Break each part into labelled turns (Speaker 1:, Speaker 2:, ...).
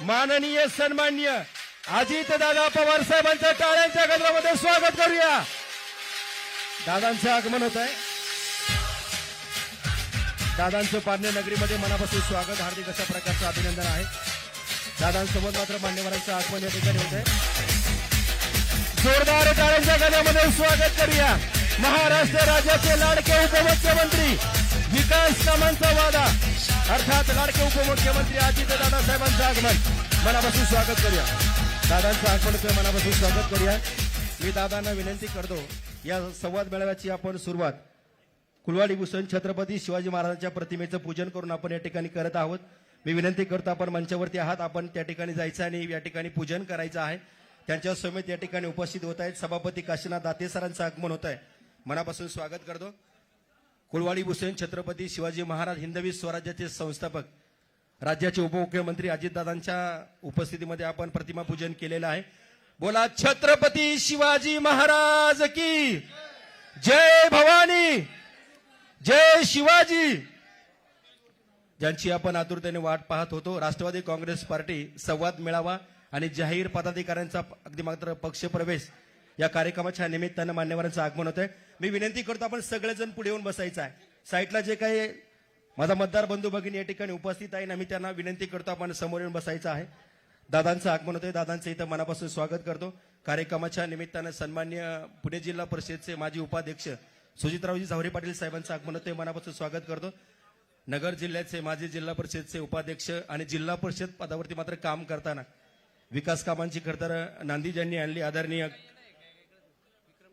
Speaker 1: माननीय सन्माननीय अजितदादा पवार साहेबांचं टाळ्यांच्या गजरामध्ये स्वागत करूया। दादांचं आगमन होत आहे। दादांचं पारनेर नगरीमध्ये मनापासून स्वागत, हार्दिक अशा प्रकारचं अभिनंदन आहे। दादांसोबत मात्र मान्यवरांचं आगमन या ठिकाणी होत आहे। जोरदार टाळ्यांच्या गजरामध्ये स्वागत करूया महाराष्ट्र राज्याचे लाडके उपमुख्यमंत्री, विकास कामांचा वादा अर्थात लाडके उपमुख्यमंत्री अजितदादा साहेबांचं आगमन मनापासून स्वागत करूया। दादांचं आगमन मनापासून स्वागत करूया। मी दादांना विनंती करतो, या संवाद मेळाव्याची आपण सुरुवात कुलवाडी भूषण छत्रपती शिवाजी महाराजांच्या प्रतिमेचं पूजन करून आपण या ठिकाणी करत आहोत। मी विनंती करतो, आपण मंचावरती आहात, आपण त्या ठिकाणी जायचं आणि या ठिकाणी पूजन करायचं आहे। त्यांच्या समेत या ठिकाणी उपस्थित होत आहेत सभापती काशीनाथ दाते सरांचं आगमन होत आहे, मनापासून स्वागत करतो। कुलवाडी भूषण छत्रपती शिवाजी महाराज हिंदवी स्वराज्याचे संस्थापक, राज्याचे उपमुख्यमंत्री अजितदादांच्या उपस्थितीमध्ये आपण प्रतिमा पूजन केलेलं आहे। बोला छत्रपती शिवाजी महाराज की जय, भवानी जय शिवाजी। ज्यांची आपण आतुरतेने वाट पाहत होतो, राष्ट्रवादी काँग्रेस पार्टी संवाद मेळावा आणि जाहीर पदाधिकाऱ्यांचा अगदी मात्र पक्षप्रवेश या कार्यक्रमाच्या निमित्तानं मान्यवरांचं आगमन होत आहे। मी विनंती करतो, आपण सगळेजण पुढे येऊन बसायचं आहे। साईटला जे काही माझा मतदार बंधू भगिनी या ठिकाणी उपस्थित आहे ना, मी त्यांना विनंती करतो, आपण समोर येऊन बसायचं आहे। दादांचं आगमन होतंय, दादांचं इथं मनापासून स्वागत करतो। कार्यक्रमाच्या निमित्तानं सन्माननीय पुणे जिल्हा परिषदचे माजी उपाध्यक्ष सुजितरावजी झावरे पाटील साहेबांचं आगमन होतंय, मनापासून स्वागत करतो। नगर जिल्ह्याचे माजी जिल्हा परिषदचे उपाध्यक्ष आणि जिल्हा परिषद पदावरती मात्र काम करताना विकास कामांची खरतर नांदी ज्यांनी आणली, आदरणीय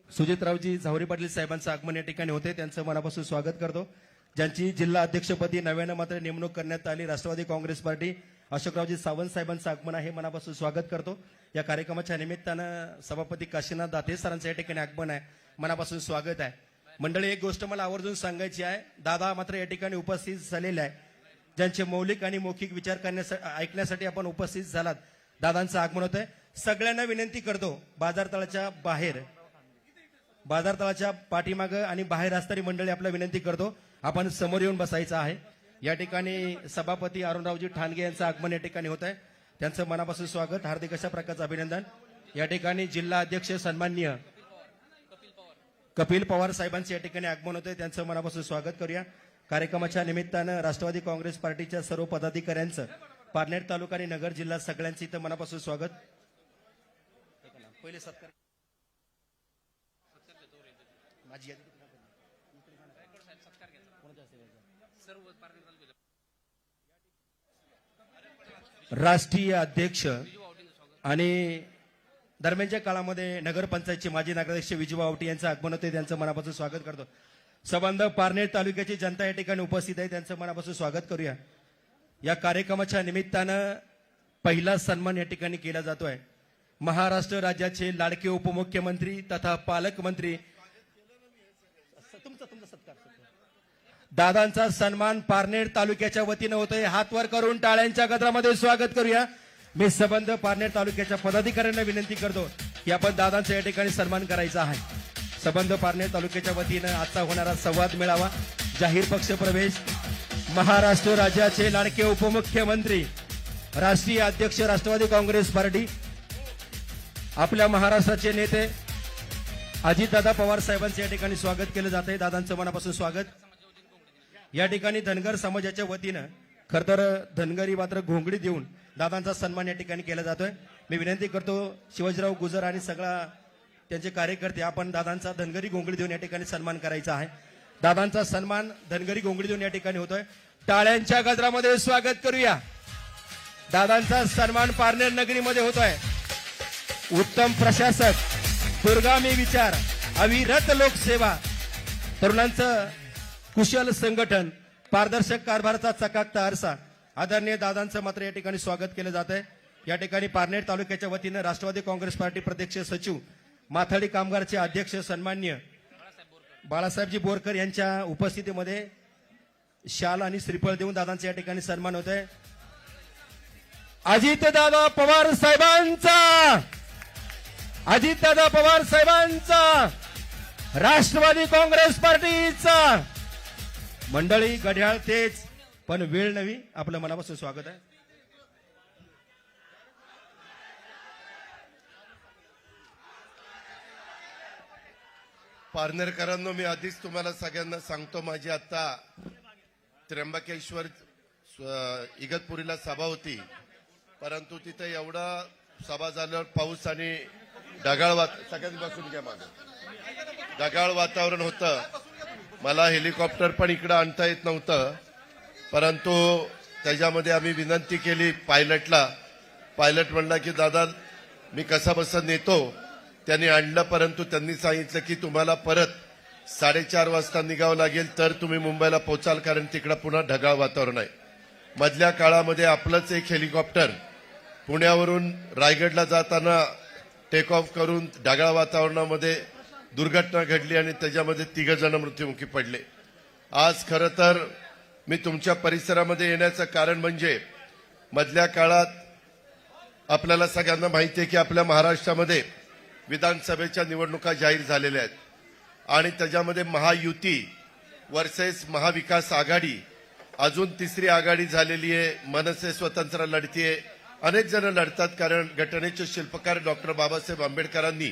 Speaker 1: सुजितरावजी झावरे पाटील साहेबांचं आगमन या ठिकाणी होते, त्यांचं मनापासून स्वागत करतो। ज्यांची जिल्हा अध्यक्षपदी नव्यानं मात्र नेमणूक करण्यात आली, राष्ट्रवादी काँग्रेस पार्टी अशोकरावजी सावंत साहेबांचं आगमन आहे, मनापासून स्वागत करतो। या कार्यक्रमाच्या निमित्तानं सभापती काशीनाथ दाते सरांचं या ठिकाणी आगमन आहे, मनापासून स्वागत आहे। मंडळी, एक गोष्ट मला आवर्जून सांगायची आहे, दादा मात्र या ठिकाणी उपस्थित झालेले आहे, ज्यांचे मौलिक आणि मौखिक विचार ऐकण्यासाठी आपण उपस्थित झालात, दादांचं आगमन होत आहे। सगळ्यांना विनंती करतो, बाजारतळाच्या पाठीमागं आणि बाहेर असणारी मंडळी आपल्याला विनंती करतो, आपण समोर येऊन बसायचं आहे। या ठिकाणी सभापती अरुणरावजी ठाणगे यांचं आगमन या ठिकाणी होत आहे, त्यांचं मनापासून स्वागत, हार्दिक अशा प्रकारचं अभिनंदन। या ठिकाणी जिल्हा अध्यक्ष सन्माननीय कपिल पवार साहेबांचं या ठिकाणी आगमन होतंय, त्यांचं मनापासून स्वागत करूया। कार्यक्रमाच्या निमित्तानं राष्ट्रवादी काँग्रेस पार्टीच्या सर्व पदाधिकाऱ्यांचं पारनेर तालुका आणि नगर जिल्हा सगळ्यांचं इथं मनापासून स्वागत। पहिले सत्कार राष्ट्रीय अध्यक्ष आणि दरम्यानच्या काळामध्ये नगरपंचायतचे माजी नगराध्यक्ष विजू आवटी यांचं आगमन होते, त्यांचं मनापासून स्वागत करतो। संबंध पारनेर तालुक्याची जनता या ठिकाणी उपस्थित आहे, त्यांचं मनापासून स्वागत करूया। या कार्यक्रमाच्या निमित्तानं पहिला सन्मान या ठिकाणी केला जातोय महाराष्ट्र राज्याचे लाडके उपमुख्यमंत्री तथा पालकमंत्री दादांचा सन्मान पारनेर तालुक्याच्या वतीनं होतोय, हात वर करून टाळ्यांच्या गजरामध्ये स्वागत करूया। मी संबंध पारनेर तालुक्याच्या पदाधिकाऱ्यांना विनंती करतो की आपण दादांचा या ठिकाणी सन्मान करायचा आहे। संबंध पारनेर तालुक्याच्या वतीनं आजचा होणारा संवाद मेळावा, जाहीर पक्ष प्रवेश, महाराष्ट्र राज्याचे लाडके उपमुख्यमंत्री, राष्ट्रीय अध्यक्ष राष्ट्रवादी काँग्रेस पार्टी, आपल्या महाराष्ट्राचे नेते अजितदादा पवार साहेबांचं या ठिकाणी स्वागत केलं जात आहे, दादांचं मनापासून स्वागत। या ठिकाणी धनगर समाजाच्या वतीनं खरतर धनगरी मात्र घोंगडी देऊन दादांचा सन्मान या ठिकाणी केला जातोय। मी विनंती करतो, शिवाजीराव गुजर आणि सगळा त्यांचे कार्यकर्ते, आपण दादांचा धनगरी घोंगडी देऊन या ठिकाणी सन्मान करायचा आहे। दादांचा सन्मान धनगरी घोंगडी देऊन या ठिकाणी होतोय, टाळ्यांच्या गजरामध्ये स्वागत करूया। दादांचा सन्मान पारनेर नगरीमध्ये होतोय। उत्तम प्रशासक, दूरगामी विचार, अविरत लोकसेवा, तरुणांचं कुशल संघटन, पारदर्शक कारभाराचा चकाकता आरसा, आदरणीय दादांचं मात्र या ठिकाणी स्वागत केलं जात आहे। या ठिकाणी पारनेर तालुक्याच्या वतीनं राष्ट्रवादी काँग्रेस पार्टी प्रदेश सचिव, माथाडी कामगारचे अध्यक्ष सन्माननीय बाळासाहेबजी बोरकर यांच्या उपस्थितीमध्ये शाल आणि श्रीफळ देऊन दादांचा या ठिकाणी सन्मान होत आहे। अजितदादा पवार साहेबांचा राष्ट्रवादी काँग्रेस पार्टीचा मंडळी, घड्याळ तेच पण वेळ नवी, आपलं मनापासून स्वागत आहे।
Speaker 2: पारनेरकरांनो, मी आधीच तुम्हाला सगळ्यांना सांगतो, माझी आता त्र्यंबकेश्वर इगतपुरीला सभा होती, परंतु तिथे एवढा सभा झाल्यावर पाऊस आणि ढगाळ सगळ्यांनी बसून घ्या मागे, ढगाळ वातावरण होतं. मला हेलिकॉप्टर पण इकडे आणता येत नव्हतं, परंतु त्याच्यामध्ये आम्ही विनंती केली पायलटला. पायलट म्हणला की दादा मी कसा बसा नेतो. त्यांनी आणलं, परंतु त्यांनी सांगितलं की तुम्हाला परत 4:30 वाजता निघावं लागेल, तर तुम्ही मुंबईला पोहोचाल, कारण तिकडे पुन्हा ढगाळ वातावरण आहे. मधल्या काळामध्ये आपलंच एक हेलिकॉप्टर पुण्यावरून रायगडला जाताना टेक ऑफ करून ढगाळ वातावरणामध्ये दुर्घटना घडली आणि त्याच्यामध्ये 3 जण मृत्युमुखी पडले. आज खरं तर मी तुमच्या परिसरामध्ये येण्याचं कारण म्हणजे मधल्या काळात आपल्याला सगळ्यांना माहिती आहे की आपल्या महाराष्ट्रामध्ये विधानसभेच्या निवडणुका जाहीर झालेल्या आहेत आणि त्याच्यामध्ये महायुती वर्सेस महाविकास आघाडी, अजून तिसरी आघाडी झालेली आहे. मनसे स्वतंत्र लढतीये, अनेक जण लढतात, कारण घटनेचे शिल्पकार डॉक्टर बाबासाहेब आंबेडकरांनी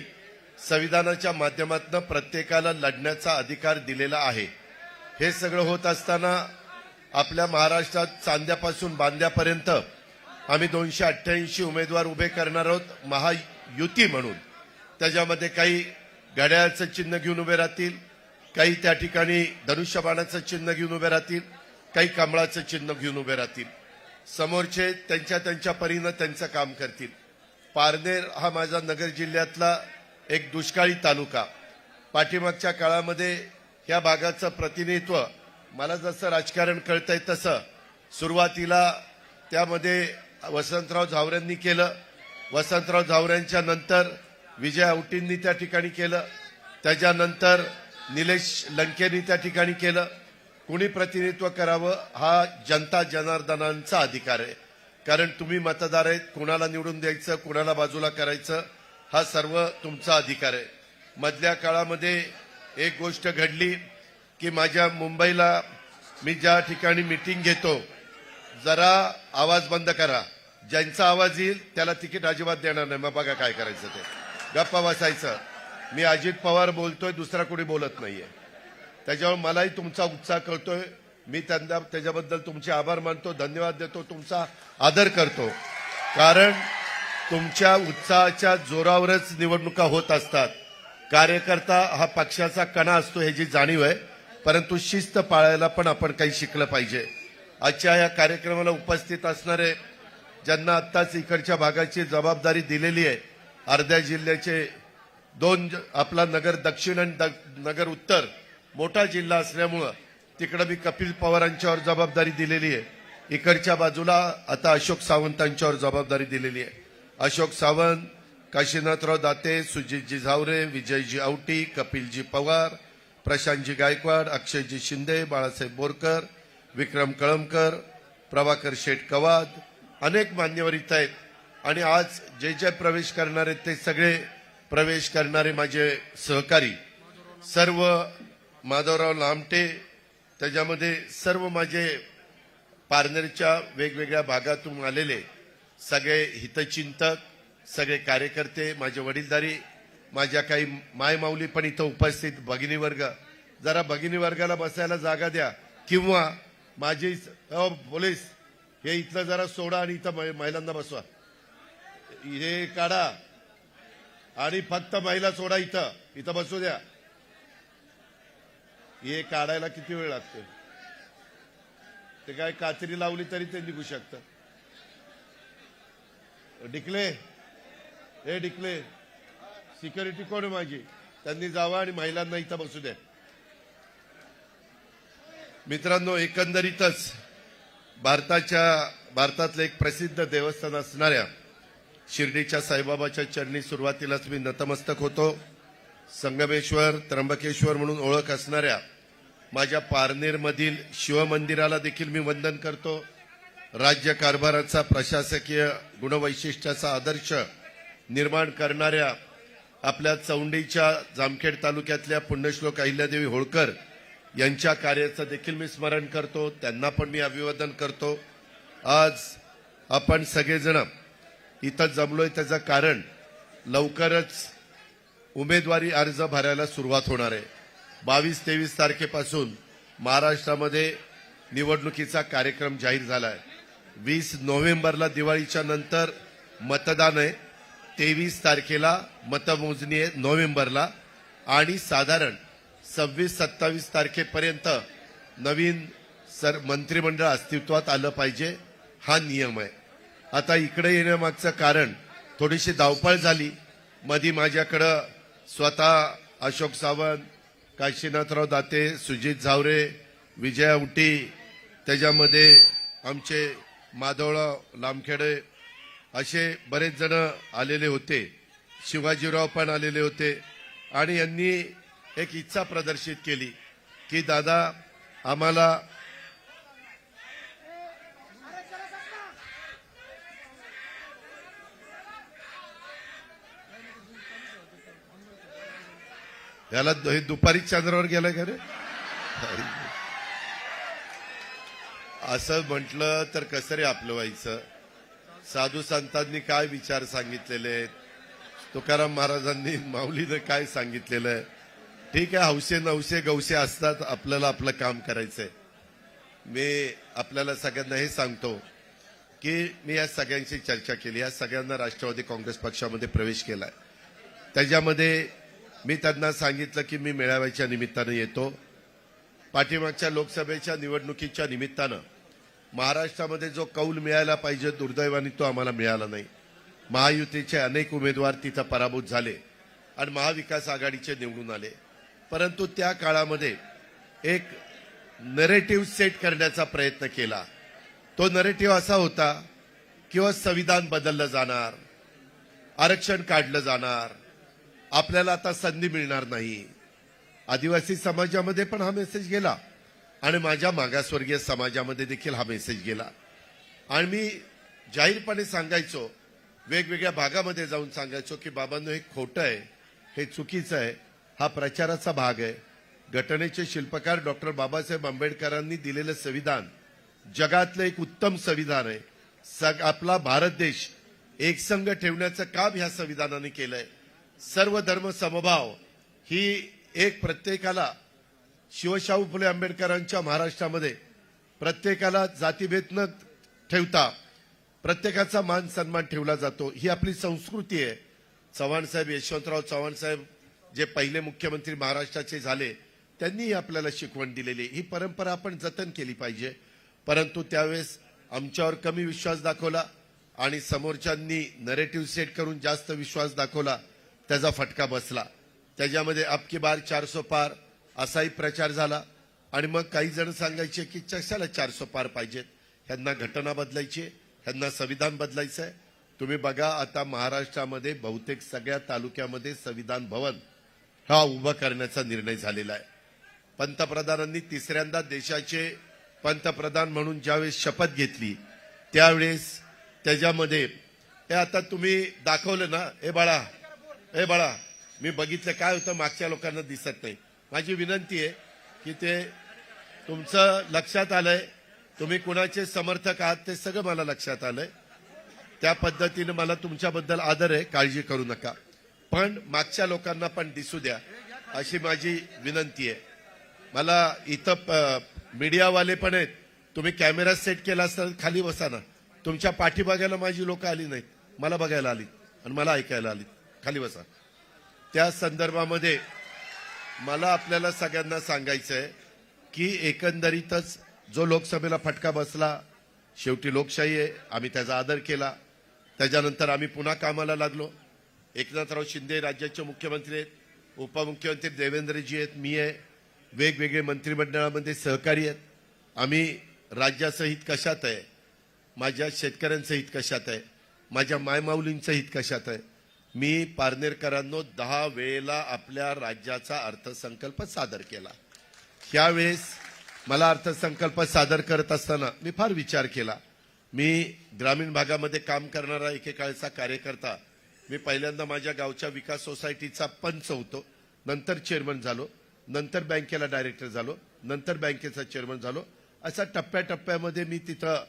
Speaker 2: संविधानाच्या माध्यमातून प्रत्येकाला लढण्याचा अधिकार दिलेला आहे. हे सगळं होत असताना आपल्या महाराष्ट्रात चांद्यापासून बांद्यापर्यंत आम्ही 288 उमेदवार उभे करणार आहोत महायुती म्हणून. त्याच्यामध्ये काही घड्याळाचं चिन्ह घेऊन उभे राहतील, काही त्या ठिकाणी धनुष्यबाणाचं चिन्ह घेऊन उभे राहतील, काही कमळाचं चिन्ह घेऊन उभे राहतील. समोरचे त्यांच्या परीनं त्यांचं काम करतील. पारनेर हा माझा नगर जिल्ह्यातला एक दुष्काळी तालुका. पाठीमागच्या काळामध्ये या भागाचं प्रतिनिधित्व मला जसं राजकारण कळतंय तसं सुरुवातीला त्यामध्ये वसंतराव झावरेंनी केलं. वसंतराव झावरेंच्या नंतर विजय औटींनी त्या ठिकाणी केलं. त्याच्यानंतर निलेश लंकेंनी त्या ठिकाणी केलं. कुणी प्रतिनिधित्व करावं हा जनता जनार्दनांचा अधिकार आहे, कारण तुम्ही मतदार आहेत. कुणाला निवडून द्यायचं, कुणाला बाजूला करायचं हा सर्व तुमचा अधिकार आहे. मधल्या काळामध्ये एक गोष्ट घडली की माझ्या मुंबईला मी ज्या ठिकाणी मीटिंग घेतो, जरा आवाज बंद करा. ज्यांचा आवाज येईल त्याला तिकीट अजिबात देणार नाही. मग बघा काय करायचं ते, गप्पा बसायचं. मी अजित पवार बोलतोय, दुसरा कोणी बोलत नाहीये. त्याच्यावर मलाही तुमचा उत्साह कळतोय. मी त्याच्याबद्दल तुमचे आभार मानतो, धन्यवाद देतो, तुमचा आदर करतो, कारण तुमच्या उत्साहाच्या जोरावरच निवडणुका होत असतात. कार्यकर्ता हा पक्षाचा कणा असतो ह्याची जाणीव आहे, परंतु शिस्त पाळायला पण आपण काही शिकलं पाहिजे. आजच्या या कार्यक्रमाला उपस्थित असणारे ज्यांना आत्ताच इकडच्या भागाची जबाबदारी दिलेली आहे, अर्ध्या जिल्ह्याचे 2, आपला नगर दक्षिण आणि नगर उत्तर मोठा जिल्हा असल्यामुळं तिकडे मी कपिल पवारांच्यावर जबाबदारी दिलेली आहे. इकडच्या बाजूला आता अशोक सावंतांच्यावर जबाबदारी दिलेली आहे. अशोक सावंत, काशीनाथराव दाते, सुजितजी झावरे, विजयजी औटी, कपिलजी पवार, प्रशांतजी गायकवाड, अक्षयजी शिंदे, बाळासाहेब बोरकर, विक्रम कळमकर, प्रभाकर शेठ कवाद, अनेक मान्यवर इथं आहेत. आणि आज जे प्रवेश करणारे ते सगळे प्रवेश करणारे माझे सहकारी, सर्व माधवराव लामटे, त्याच्यामध्ये सर्व माझे पारनेरच्या वेगवेगळ्या भागातून आलेले सगळे हितचिंतक, सगळे कार्यकर्ते, माझे वडीलधारी, माझ्या काही मायमाऊली पण इथं उपस्थित, भगिनी वर्ग, जरा भगिनी वर्गाला बसायला जागा द्या, किंवा माझी पोलीस हे इथलं जरा सोडा आणि इथं महिलांना बसवा. हे काढा आणि फक्त महिला सोडा, इथं बसू द्या. हे काढायला किती वेळ लागतो? ते काय कात्री लावली तरी ते निघू शकतं. डिकले, हे डिकले, सिक्युरिटी कोण आहे माझी? त्यांनी जावं आणि महिलांना इथं बसू द्या. मित्रांनो, एकंदरीतच भारतातलं एक प्रसिद्ध देवस्थान असणाऱ्या शिर्डीच्या साईबाबाच्या चरणी सुरुवातीलाच मी नतमस्तक होतो. संगमेश्वर, त्र्यंबकेश्वर म्हणून ओळख असणाऱ्या माझ्या पारनेरमधील शिवमंदिराला देखील मी वंदन करतो. राज्य कारभाराचा प्रशासकीय गुणवैशिष्ट्याचा आदर्श निर्माण करणाऱ्या आपल्या चौंडीच्या जामखेड तालुक्यातल्या पुण्यश्लोक अहिल्यादेवी होळकर यांच्या कार्याचं देखील मी स्मरण करतो. त्यांना पण मी अभिवादन करतो. आज आपण सगळेजण इथं जमलोय त्याचं कारण लवकरच उमेदवारी अर्ज भरायला सुरुवात होणार आहे. 22-23 तारखेपासून महाराष्ट्रामध्ये निवडणुकीचा कार्यक्रम जाहीर झाला आहे. 20 नोव्हेंबरला दिवाळीच्या नंतर मतदान आहे, 23 तारखेला मतमोजणी आहे नोव्हेंबरला, आणि साधारण 26-27 तारखेपर्यंत नवीन मंत्रिमंडळ अस्तित्वात आलं पाहिजे, हा नियम आहे. आता इकडे येण्यामागचं कारण थोडीशी धावपळ झाली. मधी माझ्याकडं स्वतः अशोक सावंत, काशीनाथराव दाते, सुजित झावरे, विजया उटी, त्याच्यामध्ये आमचे माधवराव लामखेडे असे बरेच जण आलेले होते. शिवाजीराव पण आलेले होते. आणि यांनी एक इच्छा प्रदर्शित केली की दादा आम्हाला याला हे दुपारी चंद्रावर गेलं का रे? असं म्हटलं तर कसं रे आपलं व्हायचं? साधू संतांनी काय विचार सांगितलेले आहेत, तुकाराम महाराजांनी माऊलीनं काय सांगितलेलं आहे. ठीक आहे, हौसे नवसे गौसे असतात, आपल्याला आपलं काम करायचंय. मी आपल्याला सगळ्यांना हे सांगतो की मी या सगळ्यांशी चर्चा केली. या सगळ्यांना राष्ट्रवादी काँग्रेस पक्षामध्ये प्रवेश केलाय. त्याच्यामध्ये मी त्यांना सांगितलं की मी मेळाव्याच्या निमित्तानं येतो. पाठीमागच्या लोकसभेच्या निवडणुकीच्या निमित्तानं महाराष्ट्रामध्ये जो कौल मिळायला पाहिजे, दुर्दैवाने तो आम्हाला मिळाला नाही. महायुतीचे अनेक उमेदवार तिथं पराभूत झाले आणि महाविकास आघाडीचे निवडून आले. परंतु त्या काळामध्ये एक नरेटिव्ह सेट करण्याचा प्रयत्न केला. तो नरेटिव्ह असा होता किंवा संविधान बदललं जाणार, आरक्षण काढलं जाणार, आपल्याला आता संधी मिळणार नाही. आदिवासी समाजामध्ये पण हा मेसेज गेला आणि माझ्या मागासवर्गीय समाजामध्ये देखील हा मेसेज गेला. आणि मी जाहीरपणे सांगायचो, वेगवेगळ्या भागामध्ये जाऊन सांगायचो की बाबांनो हे खोटं आहे, हे चुकीचं आहे. हा प्रचाराचा भाग आहे. घटनेचे शिल्पकार डॉक्टर बाबासाहेब आंबेडकरांनी दिलेलं संविधान जगातलं एक उत्तम संविधान आहे. आपला भारत देश एकसंघ ठेवण्याचं काम ह्या संविधानाने केलंय. सर्व धर्म समभाव ही एक प्रत्येकाला, शिवशाहू फुले आंबेडकरांच्या महाराष्ट्रामध्ये प्रत्येकाला जातीभेद न ठेवता प्रत्येकाचा मान सन्मान ठेवला जातो. ही आपली संस्कृती आहे. चव्हाण साहेब, यशवंतराव चव्हाण साहेब जे पहिले मुख्यमंत्री महाराष्ट्राचे झाले, त्यांनी आपल्याला शिकवण दिलेली. ही परंपरा आपण जतन केली पाहिजे. परंतु त्यावेळेस आमच्यावर कमी विश्वास दाखवला आणि समोरच्यांनी नरेटिव्ह सेट करून जास्त विश्वास दाखवला, त्याचा फटका बसला. त्याच्यामध्ये अब की बार 400 पार असाही प्रचार झाला. आणि मग काही जण सांगायचे की कशाला 400 पार पाहिजेत, ह्यांना घटना बदलायची, ह्यांना संविधान बदलायचं आहे. तुम्ही बघा, आता महाराष्ट्रामध्ये बहुतेक सगळ्या तालुक्यामध्ये संविधान भवन हा उभा करण्याचा निर्णय झालेला आहे. पंतप्रधानांनी तिसऱ्यांदा देशाचे पंतप्रधान म्हणून ज्यावेळेस शपथ घेतली त्यावेळेस त्याच्यामध्ये हे आता तुम्ही दाखवलं ना, ए बाळा मी बघितलं काय होतं, मागच्या लोकांना दिसत नाही. माझी विनंती आहे की ते तुमचं लक्षात आलंय, तुम्ही कुणाचे समर्थक आहात ते सगळं मला लक्षात आलंय. त्या पद्धतीने मला तुमच्याबद्दल आदर आहे, काळजी करू नका. पण मागच्या लोकांना पण दिसू द्या अशी माझी विनंती आहे. मला इथं मीडियावाले पण आहेत, तुम्ही कॅमेरा सेट केला असता खाली बसा ना. तुमच्या पाठी बघायला माझी लोक आली नाहीत, मला बघायला आली आणि मला ऐकायला आली. खाली बसा. त्या संदर्भामध्ये मला आपल्याला सगळ्यांना सांगायचं आहे की एकंदरीतच जो लोकसभेला फटका बसला, शेवटी लोकशाही आहे, आम्ही त्याचा आदर केला. त्याच्यानंतर आम्ही पुन्हा कामाला लागलो. एकनाथराव शिंदे राज्याचे मुख्यमंत्री आहेत, उपमुख्यमंत्री देवेंद्रजी आहेत, मी आहे, वेगवेगळे मंत्रिमंडळामध्ये सहकारी आहेत. आम्ही राज्यासहित कशात आहे, माझ्या शेतकऱ्यांसहित कशात आहे, माझ्या मायमाऊलींचं हित कशात आहे. मी पारनेरकरांनो 10 वेळेला आपल्या राज्याचा अर्थसंकल्प सादर केला. त्यावेळेस मला अर्थसंकल्प सादर करत असताना मी फार विचार केला. मी ग्रामीण भागामध्ये काम करणारा एकेकाळचा कार्यकर्ता. मी पहिल्यांदा माझ्या गावच्या विकास सोसायटीचा पंच होतो, नंतर चेअरमन झालो, नंतर बँकेला डायरेक्टर झालो, नंतर बँकेचा चेअरमन झालो. अशा टप्प्याटप्प्यामध्ये मी तिथं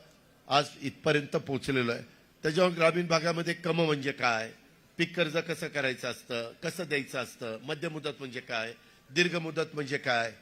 Speaker 2: आज इथपर्यंत पोहोचलेलो आहे. त्याच्यावर ग्रामीण भागामध्ये कम म्हणजे काय, पीक कर्ज कसं करायचं असतं, कसं द्यायचं असतं, मध्यमुदत म्हणजे काय, दीर्घ मुदत म्हणजे काय,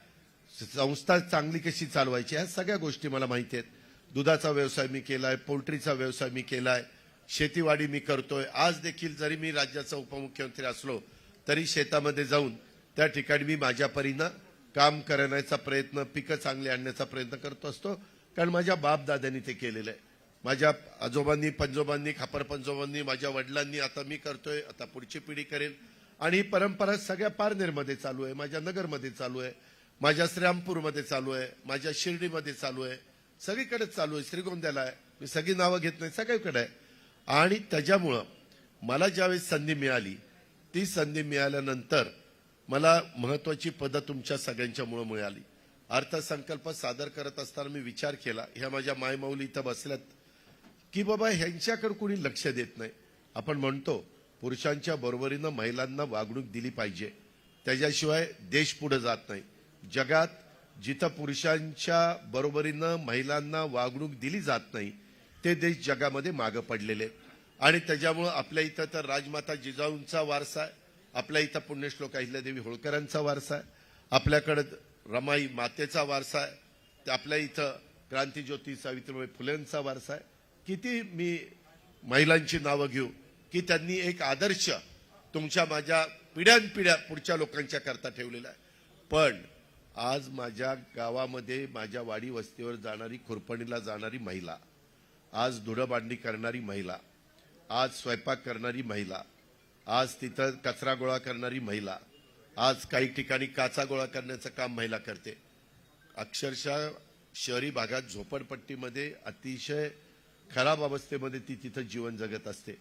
Speaker 2: संस्था चांगली कशी चालवायची, ह्या सगळ्या गोष्टी मला माहिती आहेत. दुधाचा व्यवसाय मी केलाय, पोल्ट्रीचा व्यवसाय मी केलाय, शेतीवाडी मी करतोय. आज देखील जरी मी राज्याचा उपमुख्यमंत्री असलो तरी शेतामध्ये जाऊन त्या ठिकाणी मी माझ्या परीनं काम करण्याचा प्रयत्न, पिकं चांगली आणण्याचा प्रयत्न करतो असतो, कारण माझ्या बापदाद्यांनी ते केलेलं आहे. माझ्या आजोबांनी, पंजोबांनी, खापर पंजोबांनी, माझ्या वडिलांनी, आता मी करतोय, आता पुढची पिढी करेल. आणि ही परंपरा सगळ्या पारनेरमध्ये चालू आहे, माझ्या नगरमध्ये चालू आहे, माझ्या श्रीरामपूरमध्ये चालू आहे, माझ्या शिर्डीमध्ये चालू आहे, सगळीकडेच चालू आहे, श्रीगोंद्याला आहे. मी सगळी नावं घेत नाही, सगळीकडे आहे. आणि त्याच्यामुळं मला ज्यावेळेस संधी मिळाली, ती संधी मिळाल्यानंतर मला महत्वाची पदं तुमच्या सगळ्यांच्यामुळे मिळाली. अर्थसंकल्प सादर करत असताना मी विचार केला, ह्या माझ्या मायमाऊली इथं बसल्यात, की बाबा ह्यांच्याकडे कोणी लक्ष देत नाही. आपण म्हणतो पुरुषांच्या बरोबरीनं महिलांना वागणूक दिली पाहिजे, त्याच्याशिवाय देश पुढे जात नाही. जगात जिथं पुरुषांच्या बरोबरीनं महिलांना वागणूक दिली जात नाही ते देश जगामध्ये मागं पडलेले आहेत. आणि त्याच्यामुळं आपल्या इथं तर राजमाता जिजाऊंचा वारसा आहे, आपल्या इथं पुण्यश्लोक अहिल्यादेवी होळकरांचा वारसा आहे, आपल्याकडे रमाई मातेचा वारसा आहे, आपल्या इथं क्रांतीज्योती सावित्रीबाई फुलेंचा वारसा आहे. किती मी महिलांची नावं घेऊ की त्यांनी एक आदर्श तुमच्या माझ्या पिढ्यानपिढ्या पुढच्या लोकांच्या करता ठेवलेला आहे. पण आज माझ्या गावामध्ये, माझ्या वाडी वस्तीवर जाणारी, खुरपणीला जाणारी महिला, आज धुडंबांधणी करणारी महिला, आज स्वयंपाक करणारी महिला, आज तिथं कचरा गोळा करणारी महिला, आज काही ठिकाणी काचा गोळा करण्याचं काम महिला करते. अक्षरशः शहरी भागात झोपडपट्टीमध्ये अतिशय खराब अवस्थेमध्ये ती तिथं जीवन जगत असते.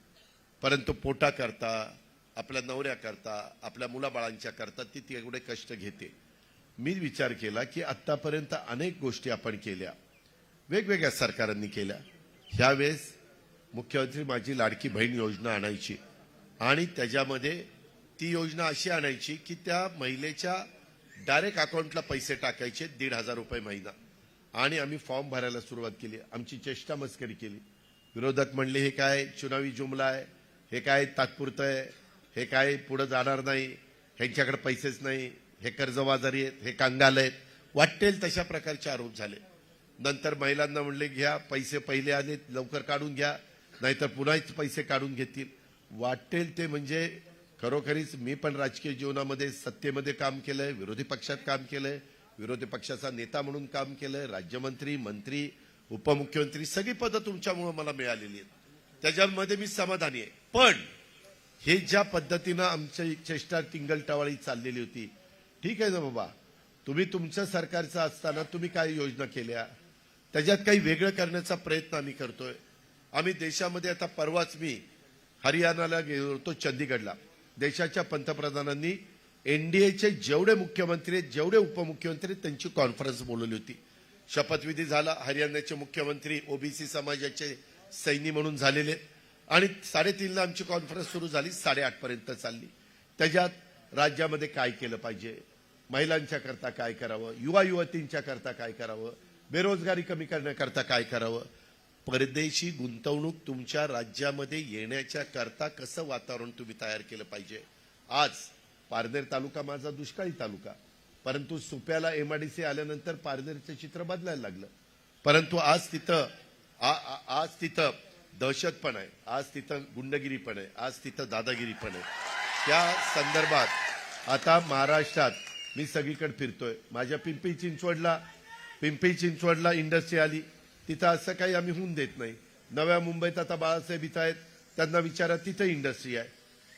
Speaker 2: परंतु पोटा करता, आपल्या नवऱ्या करता, आपल्या मुलाबाळांच्या करता ती तेवढे कष्ट घेते. मी विचार केला की आतापर्यंत अनेक गोष्टी आपण केल्या, वेगवेगळ्या सरकारांनी केल्या. ह्यावेळेस मुख्यमंत्री माझी लाडकी बहीण योजना आणायची आणि त्याच्यामध्ये ती योजना अशी आणायची की त्या महिलेच्या डायरेक्ट अकाउंटला पैसे टाकायचे, 1,500 रुपये महिना. आणि आम्ही फॉर्म भरायला सुरुवात केली. आमची चेष्टा मस्करी केली. विरोधक म्हणले हे काय चुनावी जुमला आहे, हे काय तात्पुरतं आहे, हे काय पुढे जाणार नाही, ह्यांच्याकडे पैसेच नाही, हे कर्जबाजारी आहेत, हे कांगाल आहेत, वाटेल तशा प्रकारचे आरोप झाले. नंतर महिलांना म्हणले घ्या पैसे, पहिले आले लवकर काढून घ्या, नाहीतर पुन्हाच पैसे काढून घेतील. वाटेल ते म्हणजे खरोखरीच मी पण राजकीय जीवनामध्ये सत्तेमध्ये काम केलंय, विरोधी पक्षात काम केलंय, विरोधी पक्षाचा नेता म्हणून काम केलंय, राज्यमंत्री, मंत्री, उपमुख्यमंत्री सगळी पदं तुमच्यामुळे मला मिळालेली आहेत. त्याच्यामध्ये मी समाधानी आहे. पण हे ज्या पद्धतीनं आमची चेष्टा टिंगलटवाळी चाललेली होती, ठीक आहे ना बाबा, तुम्ही तुमच्या सरकारचं असताना तुम्ही काय योजना केल्या, त्याच्यात काही वेगळं करण्याचा प्रयत्न आम्ही करतोय. आम्ही देशामध्ये आता परवाच मी हरियाणाला गेलो होतो, चंदीगडला. देशाच्या पंतप्रधानांनी एनडीएचे जेवढे मुख्यमंत्री आहेत, जेवढे उपमुख्यमंत्री आहेत, त्यांची कॉन्फरन्स बोलवली होती. शपथविधी झाला. हरियाणाचे मुख्यमंत्री ओबीसी समाजाचे सैनी म्हणून झालेले आणि 3:30ला आमची कॉन्फरन्स सुरू झाली, 8:30 पर्यंत चालली. त्याच्यात राज्यामध्ये काय केलं पाहिजे, महिलांच्या करता काय करावं, युवा युवतींच्या करता काय करावं, बेरोजगारी कमी करण्याकरता काय करावं, परदेशी गुंतवणूक तुमच्या राज्यामध्ये येण्याच्या करता कसं वातावरण तुम्ही तयार केलं पाहिजे. आज पारनेर तालुका माझा दुष्काळी तालुका, परंतु सुप्याला एमआयडीसी आल्यानंतर पारनेरचं चित्र बदलायला लागलं. परंतु आज तिथं दहशत पण आहे, आज तिथं गुंडगिरी पण आहे, आज तिथं दादागिरी पण आहे. त्या संदर्भात आता महाराष्ट्रात मी सगळीकडे फिरतोय. माझ्या पिंपरी चिंचवडला इंडस्ट्री आली, तिथं असं काही आम्ही होऊन देत नाही. नव्या मुंबईत आता बाळासाहेब इथं आहेत, त्यांना विचारा, तिथं इंडस्ट्री आहे.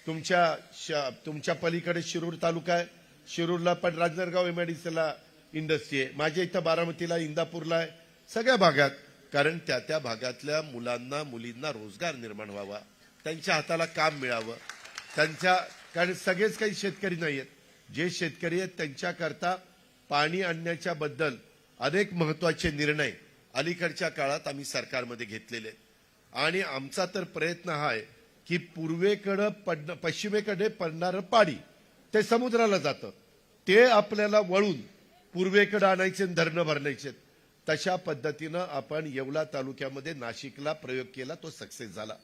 Speaker 2: तुमच्या पलीकडे शिरूर तालुका आहे, शिरूरला पण राजनरगाव एमआयडीसीला इंडस्ट्री आहे. माझ्या इथं बारामतीला, इंदापूरला आहे, सगळ्या भागात. कारण त्या भागातल्या मुलांना मुलींना रोजगार निर्माण व्हावा, त्यांच्या हाताला काम मिळावं. कारण सगळेच काही शेतकरी नाही आहेत. जे शेतकरी आहेत त्यांच्याकरता पाणी आणण्याच्या बद्दल अनेक महत्वाचे निर्णय अलीकडच्या काळात आम्ही सरकारमध्ये घेतलेले आहेत. आणि आमचा तर प्रयत्न हा आहे की पश्चिमेकडे पडणारं पाणी ते समुद्राला जातं, ते आपल्याला वळून पूर्वेकडे आणायचे, धरणं भरण्याचे. तशा पद्धतीनं आपण येवला तालुक्यामध्ये नाशिकला प्रयोग केला, तो सक्सेस झाला.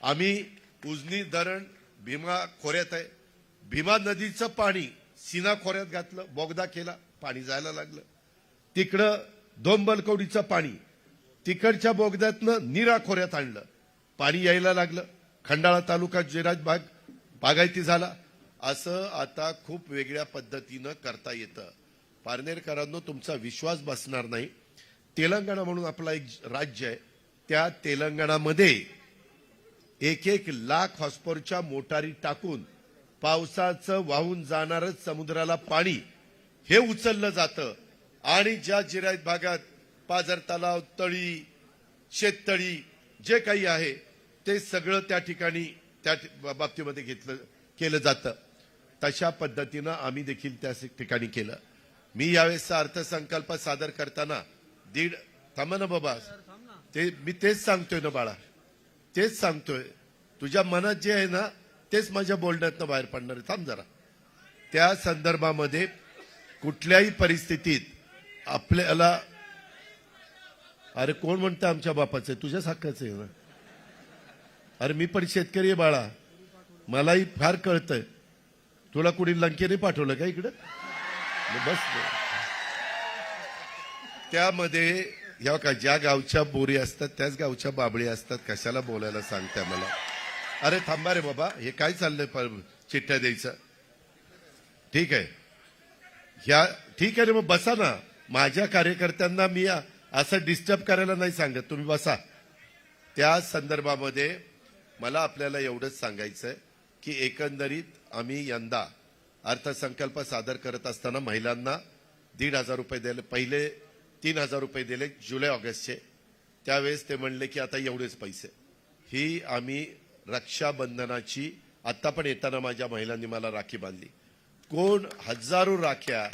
Speaker 2: आम्ही उजनी धरण भीमा खोऱ्यात आहे, भीमा नदीचं पाणी सीना खोऱ्यात घातलं, बोगदा केला, पाणी जायला लागलं. तिकडं दोंबलकवडीचं पाणी तिकडच्या बोगद्यातनं निरा खोऱ्यात आणलं, पाणी यायला लागलं. खंडाळा तालुका जिराज भाग बागायती झाला. असं आता खूप वेगळ्या पद्धतीनं करता येतं. पारनेरकरांनो, तुमचा विश्वास बसणार नाही. तेलंगणा म्हणून आपला एक राज्य आहे, त्या तेलंगणामध्ये 1-1 लाख हॉर्सपॉवरच्या मोटारी टाकून पावसाचं वाहून जाणारं समुद्राला पाणी हे उचललं जातं आणि ज्या जिरायत भागात पाझर तलाव, तळी, शेततळी जे काही आहे ते सगळं त्या ठिकाणी त्या बाबतीमध्ये केलं जातं. तशा पद्धतीनं आम्ही देखील त्या ठिकाणी केलं. मी यावेळेसचा अर्थसंकल्प सादर करताना थांबा ना बाबा, मी तेच सांगतोय ना बाळा, तेच सांगतोय. तुझ्या मनात जे आहे ना तेच माझ्या बोलण्यातनं बाहेर पडणार आहे. थांब जरा. त्या संदर्भामध्ये कुठल्याही परिस्थितीत आपल्याला, अरे कोण म्हणतं आमच्या बापाचं, तुझ्याच हक्काचं आहे ना. अरे मी पण शेतकरी आहे बाळा, मलाही फार कळतंय. तुला कुणी लंकेने पाठवलं का इकडं? बस. त्यामध्ये या का ज्या गावच्या बोरी असतात त्याच गावच्या बाबळी असतात. कशाला बोलायला सांगताय मला? अरे थांबा रे बाबा, हे काय चाललंय चिठ्ठ्या द्यायचं? ठीक आहे, ठीक आहे रे, मग बसा ना. माझ्या कार्यकर्त्यांना मी असं डिस्टर्ब करायला नाही सांगत, तुम्ही बसा. त्या संदर्भामध्ये मला आपल्याला एवढंच सांगायचंय की एकंदरीत आम्ही यंदा अर्थसंकल्प सादर करत असताना महिलांना 1,500 रुपये दिले. पहिले 3,000 रुपये दिले जुलै ऑगस्टचे. त्यावेळेस ते म्हणले की आता एवढेच पैसे. ही आम्ही रक्षाबंधनाची, आता पण येताना माझ्या महिलांनी मला राखी बांधली. कोण हजारो राख्या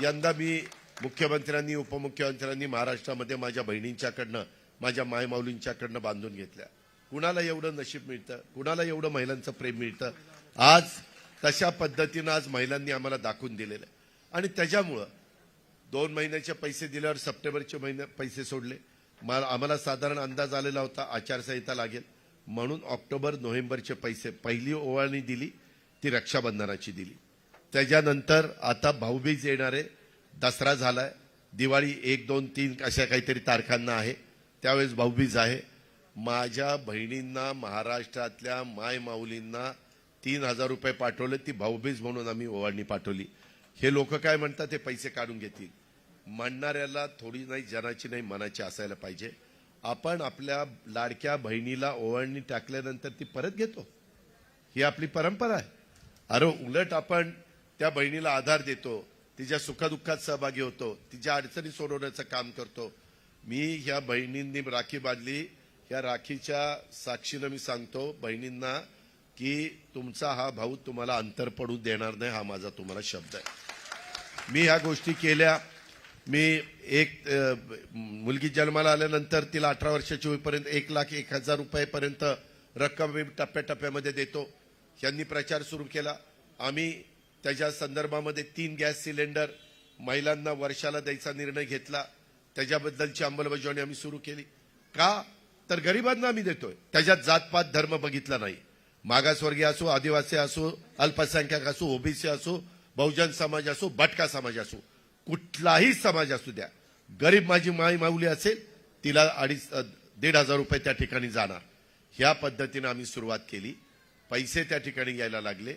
Speaker 2: यंदा मी मुख्यमंत्र्यांनी, उपमुख्यमंत्र्यांनी महाराष्ट्रामध्ये माझ्या बहिणींच्याकडनं, माझ्या मायमाऊलींच्याकडनं बांधून घेतल्या. कुणाला एवढं नशीब मिळतं, कुणाला एवढं महिलांचं प्रेम मिळतं. आज तशा पद्धतीनं आज महिलांनी आम्हाला दाखवून दिलेलं आहे. आणि त्याच्यामुळं 2 महिन्याचे पैसे दिल्यावर सप्टेंबरचे महिने पैसे सोडले. आम्हाला साधारण अंदाज आलेला होता आचारसंहिता लागेल म्हणून ऑक्टोबर नोव्हेंबरचे पैसे पहिली ओवाळणी दिली, ती रक्षाबंधनाची दिली. त्याच्यानंतर आता भाऊबीज येणारे, दसरा झालाय, दिवाळी 1, 2, 3 अशा काहीतरी तारखांना आहे, त्यावेळेस भाऊबीज आहे. माझ्या बहिणींना, महाराष्ट्रातल्या माय माऊलींना 3,000 रुपये पाठवले, ती भाऊबीज म्हणून आम्ही ओवाळणी पाठवली. हे लोक काय म्हणतात, ते पैसे काढून घेतील. म्हणणाऱ्याला थोडी नाही, जनाची नाही, मनाची असायला पाहिजे. आपण आपल्या लाडक्या बहिणीला ओवाळणी टाकल्यानंतर ती परत घेतो, ही आपली परंपरा आहे. अरे उलट आपण त्या बहिणीला आधार देतो, तिच्या सुखदुःखात सहभागी होतो, तिच्या अडचणी सोडवण्याचं काम करतो. मी ह्या बहिणींनी राखी बांधली, या राखीच्या साक्षीनं मी सांगतो बहिणींना की तुमचा हा भाऊ तुम्हाला अंतर पडू देणार नाही, हा माझा तुम्हाला शब्द आहे. मी ह्या गोष्टी केल्या. मी एक मुलगी जन्माला आल्यानंतर तिला 18 वर्षाची होईपर्यंत 1,01,000 रुपयेपर्यंत रक्कम मी टप्प्याटप्प्यामध्ये देतो. यांनी प्रचार सुरू केला. आम्ही त्याच्या संदर्भामध्ये 3 गॅस सिलेंडर महिलांना वर्षाला द्यायचा निर्णय घेतला. त्याच्याबद्दलची अंमलबजावणी आम्ही सुरू केली. का तर गरिबांना आम्ही देतोय, त्याच्यात जातपात धर्म बघितला नाही. मागासवर्गीय असो, आदिवासी असो, अल्पसंख्याक असो, ओबीसी असो, बहुजन समाज असो, भटका समाज असो, कुठलाही समाज असू द्या, गरीब माझी माई माऊली असेल तिला 1,500 रुपये त्या ठिकाणी जाणार. ह्या पद्धतीने आम्ही सुरुवात केली. पैसे त्या ठिकाणी यायला लागले.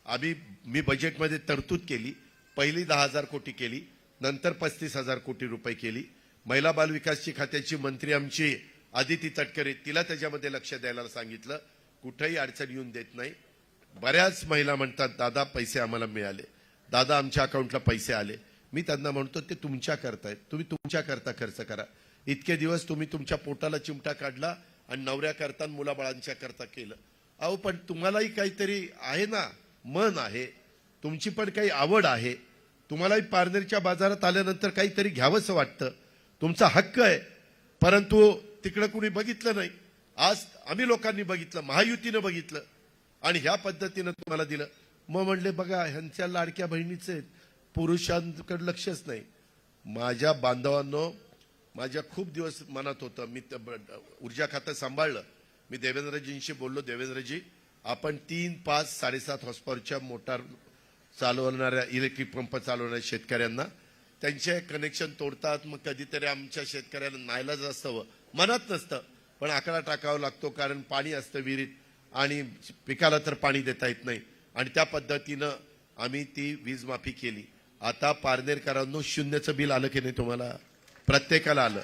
Speaker 2: मी बजेटमध्ये तरतूद केली. पहिली 10,000 कोटी केली, नंतर 35,000 कोटी रुपये केली. महिला बाल विकासची खात्याची मंत्री आमची आदिती तटकरे, तिला त्याच्यामध्ये लक्ष द्यायला सांगितलं. कुठेही अडचण येऊन देत नाही. बऱ्याच महिला म्हणतात दादा पैसे आम्हाला मिळाले, दादा आमच्या अकाउंटला पैसे आले. मी त्यांना म्हणतो ते तुमच्या करतायत, तुम्ही तुमच्या करता खर्च करा. इतके दिवस तुम्ही तुमच्या पोटाला चिमटा काढला आणि नवऱ्या करता, मुलाबाळांच्या करता केलं. अहो पण तुम्हालाही काहीतरी आहे ना, मन आहे, तुमची पण काही आवड आहे, तुम्हालाही पारनेरच्या बाजारात आल्यानंतर काहीतरी घ्यावंसं वाटतं, तुमचा हक्क आहे. परंतु तिकडे कुणी बघितलं नाही. आज आम्ही लोकांनी बघितलं, महायुतीनं बघितलं आणि ह्या पद्धतीनं तुम्हाला दिलं. मग म्हणले बघा ह्यांच्या लाडक्या बहिणीचे पुरुषांकडे लक्षच नाही. माझ्या बांधवांनो, माझ्या खूप दिवस मनात होतं, मी ऊर्जा खातं सांभाळलं. मी देवेंद्रजींशी बोललो, देवेंद्रजी आपण 3, 5, 7.5 हॉर्सपॉवरच्या मोटार चालवणाऱ्या इलेक्ट्रिक पंप चालवणाऱ्या शेतकऱ्यांना त्यांचे कनेक्शन तोडतात. मग कधीतरी आमच्या शेतकऱ्याला नाईलाज असतं, मनात नसतं, पण आकडा टाकावा लागतो, कारण पाणी असतं विहिरीत आणि पिकाला तर पाणी देता येत नाही. आणि त्या पद्धतीनं आम्ही ती वीज माफी केली. आता पारनेरकरांनो, शून्याचं बिल आलं की नाही तुम्हाला? प्रत्येकाला आलं.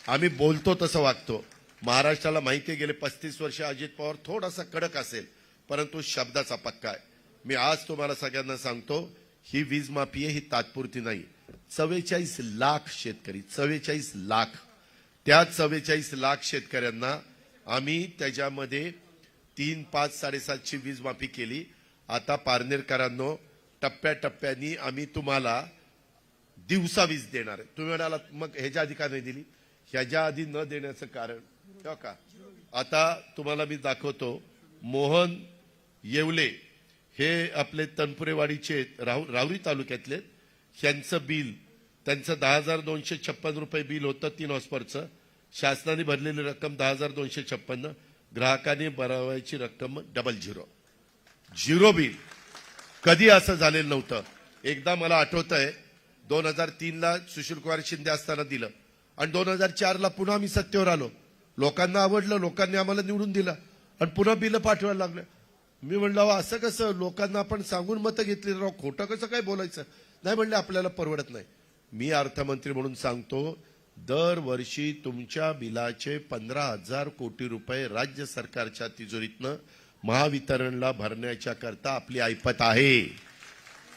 Speaker 2: आम्ही बोलतो तसं वागतो. महाराष्ट्राला माहिती आहे, गेले 35 वर्ष अजित पवार थोडासा कडक असेल, परंतु शब्दाचा पक्का आहे. मी आज तुम्हाला सगळ्यांना सांगतो, ही वीज माफी आहे, ही तात्पुरती नाही. 44 लाख शेतकरी, 44 लाख, त्या 44 लाख शेतकऱ्यांना आम्ही त्याच्यामध्ये 3, 5, 750 वीज माफी केली. आता पारनेरकरांनो, टप्प्याटप्प्यानी आम्ही तुम्हाला दिवसा वीज देणार आहे. तुम्ही म्हणाला मग ह्याच्या आधी का नाही दिली? ह्याच्या आधी न देण्याचं कारण हो का? आता तुम्हाला मी दाखवतो. मोहन येवले हे आपले तनपुरेवाडीचे राहुरी तालुक्यातले, ह्यांचं बिल, त्यांचं 10,256 रुपये बिल होतं 3 हॉर्सपॉवरचं. शासनाने भरलेली रक्कम 10,256, ग्राहकाने भरावायची रक्कम 00 बिल. कधी असं झालेलं नव्हतं. एकदा मला आठवत आहे, 2003ला सुशीलकुमार शिंदे असताना दिलं आणि 2004ला पुन्हा आम्ही सत्तेवर आलो. लोकांना आवडलं, लोकांनी आम्हाला निवडून दिलं आणि पुन्हा बिलं पाठवायला लागलं. मी म्हणलं असं कसं? लोकांना आपण सांगून मतं घेतली, राव खोटं कसं काय बोलायचं? नाही म्हणले, आपल्याला परवडत नाही. मी अर्थमंत्री म्हणून सांगतो, दरवर्षी तुमच्या बिलाचे 15,000 कोटी रुपये राज्य सरकारच्या तिजोरीतनं महावितरणला भरण्याच्या करता आपली ऐपत आहे.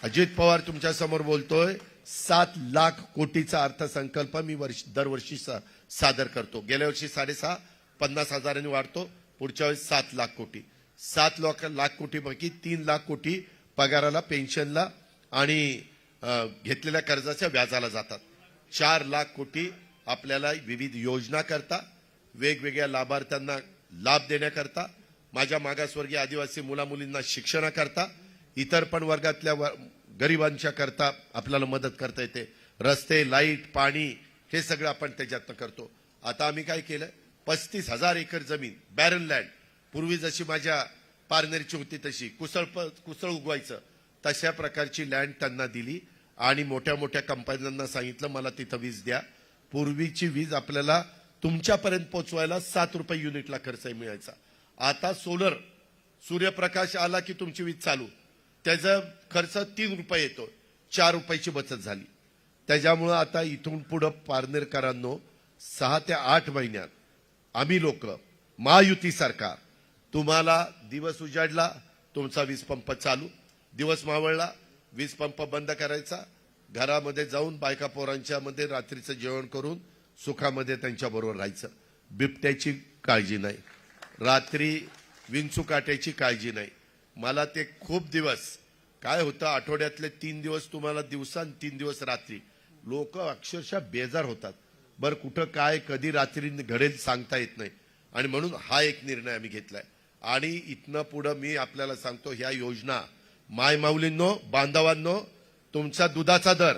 Speaker 2: अजित पवार तुमच्या समोर बोलतोय, 7 लाख कोटीचा अर्थसंकल्प मी दरवर्षी सादर करतो. गेल्या वर्षी 6.5 50,000 वाढतो, पुढच्या वेळेस 7 लाख कोटी. 7 लाख कोटीपैकी 3 लाख कोटी पगाराला, पेन्शनला आणि घेतलेल्या कर्जाच्या व्याजाला जातात. 4 लाख कोटी आपल्याला विविध योजना करता, वेगवेगळ्या लाभार्थ्यांना लाभ देण्याकरता, माझ्या मागासवर्गीय आदिवासी मुलामुलींना शिक्षणाकरता, इतर पण वर्गातल्या गरिबांच्या करता आपल्याला मदत करता येते. रस्ते, लाईट, पाणी हे सगळं आपण त्याच्यातनं करतो. आता आम्ही काय केलं, 35,000 एकर जमीन, बॅरन लँड, पूर्वी जशी माझ्या पारनेरची होती तशी कुसळ उगवायचं, तशा प्रकारची लँड त्यांना दिली आणि मोठ्या मोठ्या कंपन्यांना सांगितलं मला तिथं वीज द्या. पूर्वीची वीज आपल्याला तुमच्यापर्यंत पोहोचवायला 7 रुपये युनिटला खर्च मिळायचा. आता सोलर, सूर्यप्रकाश आला की तुमची वीज चालू, त्याचा खर्च 3 रुपये येतो, 4 रुपयाची बचत झाली. त्याच्यामुळं आता इथून पुढं पारनेरकरांनो, 6 ते 8 महिन्यात आम्ही लोक, महायुती सरकार, तुम्हाला दिवस उजाडला तुमचा वीज पंप चालू, दिवस मावळला वीज पंप बंद करायचा, घरामध्ये जाऊन बायका पोरांच्या मध्ये रात्रीचं जेवण करून सुखामध्ये त्यांच्या बरोबर राहायचं. बिबट्याची काळजी नाही, रात्री विंचू काट्याची काळजी नाही. मला ते खूप दिवस काय होतं, आठवड्यातले 3 दिवस तुम्हाला दिवसा आणि 3 दिवस रात्री, लोक अक्षरशः बेजार होतात. बरं कुठं काय कधी रात्री घडेल सांगता येत नाही. आणि म्हणून हा एक निर्णय आम्ही घेतलाय. आणि इथनं पुढं मी आपल्याला सांगतो, ह्या योजना मायमाऊलींनो, बांधवांनो, तुमचा दुधाचा दर,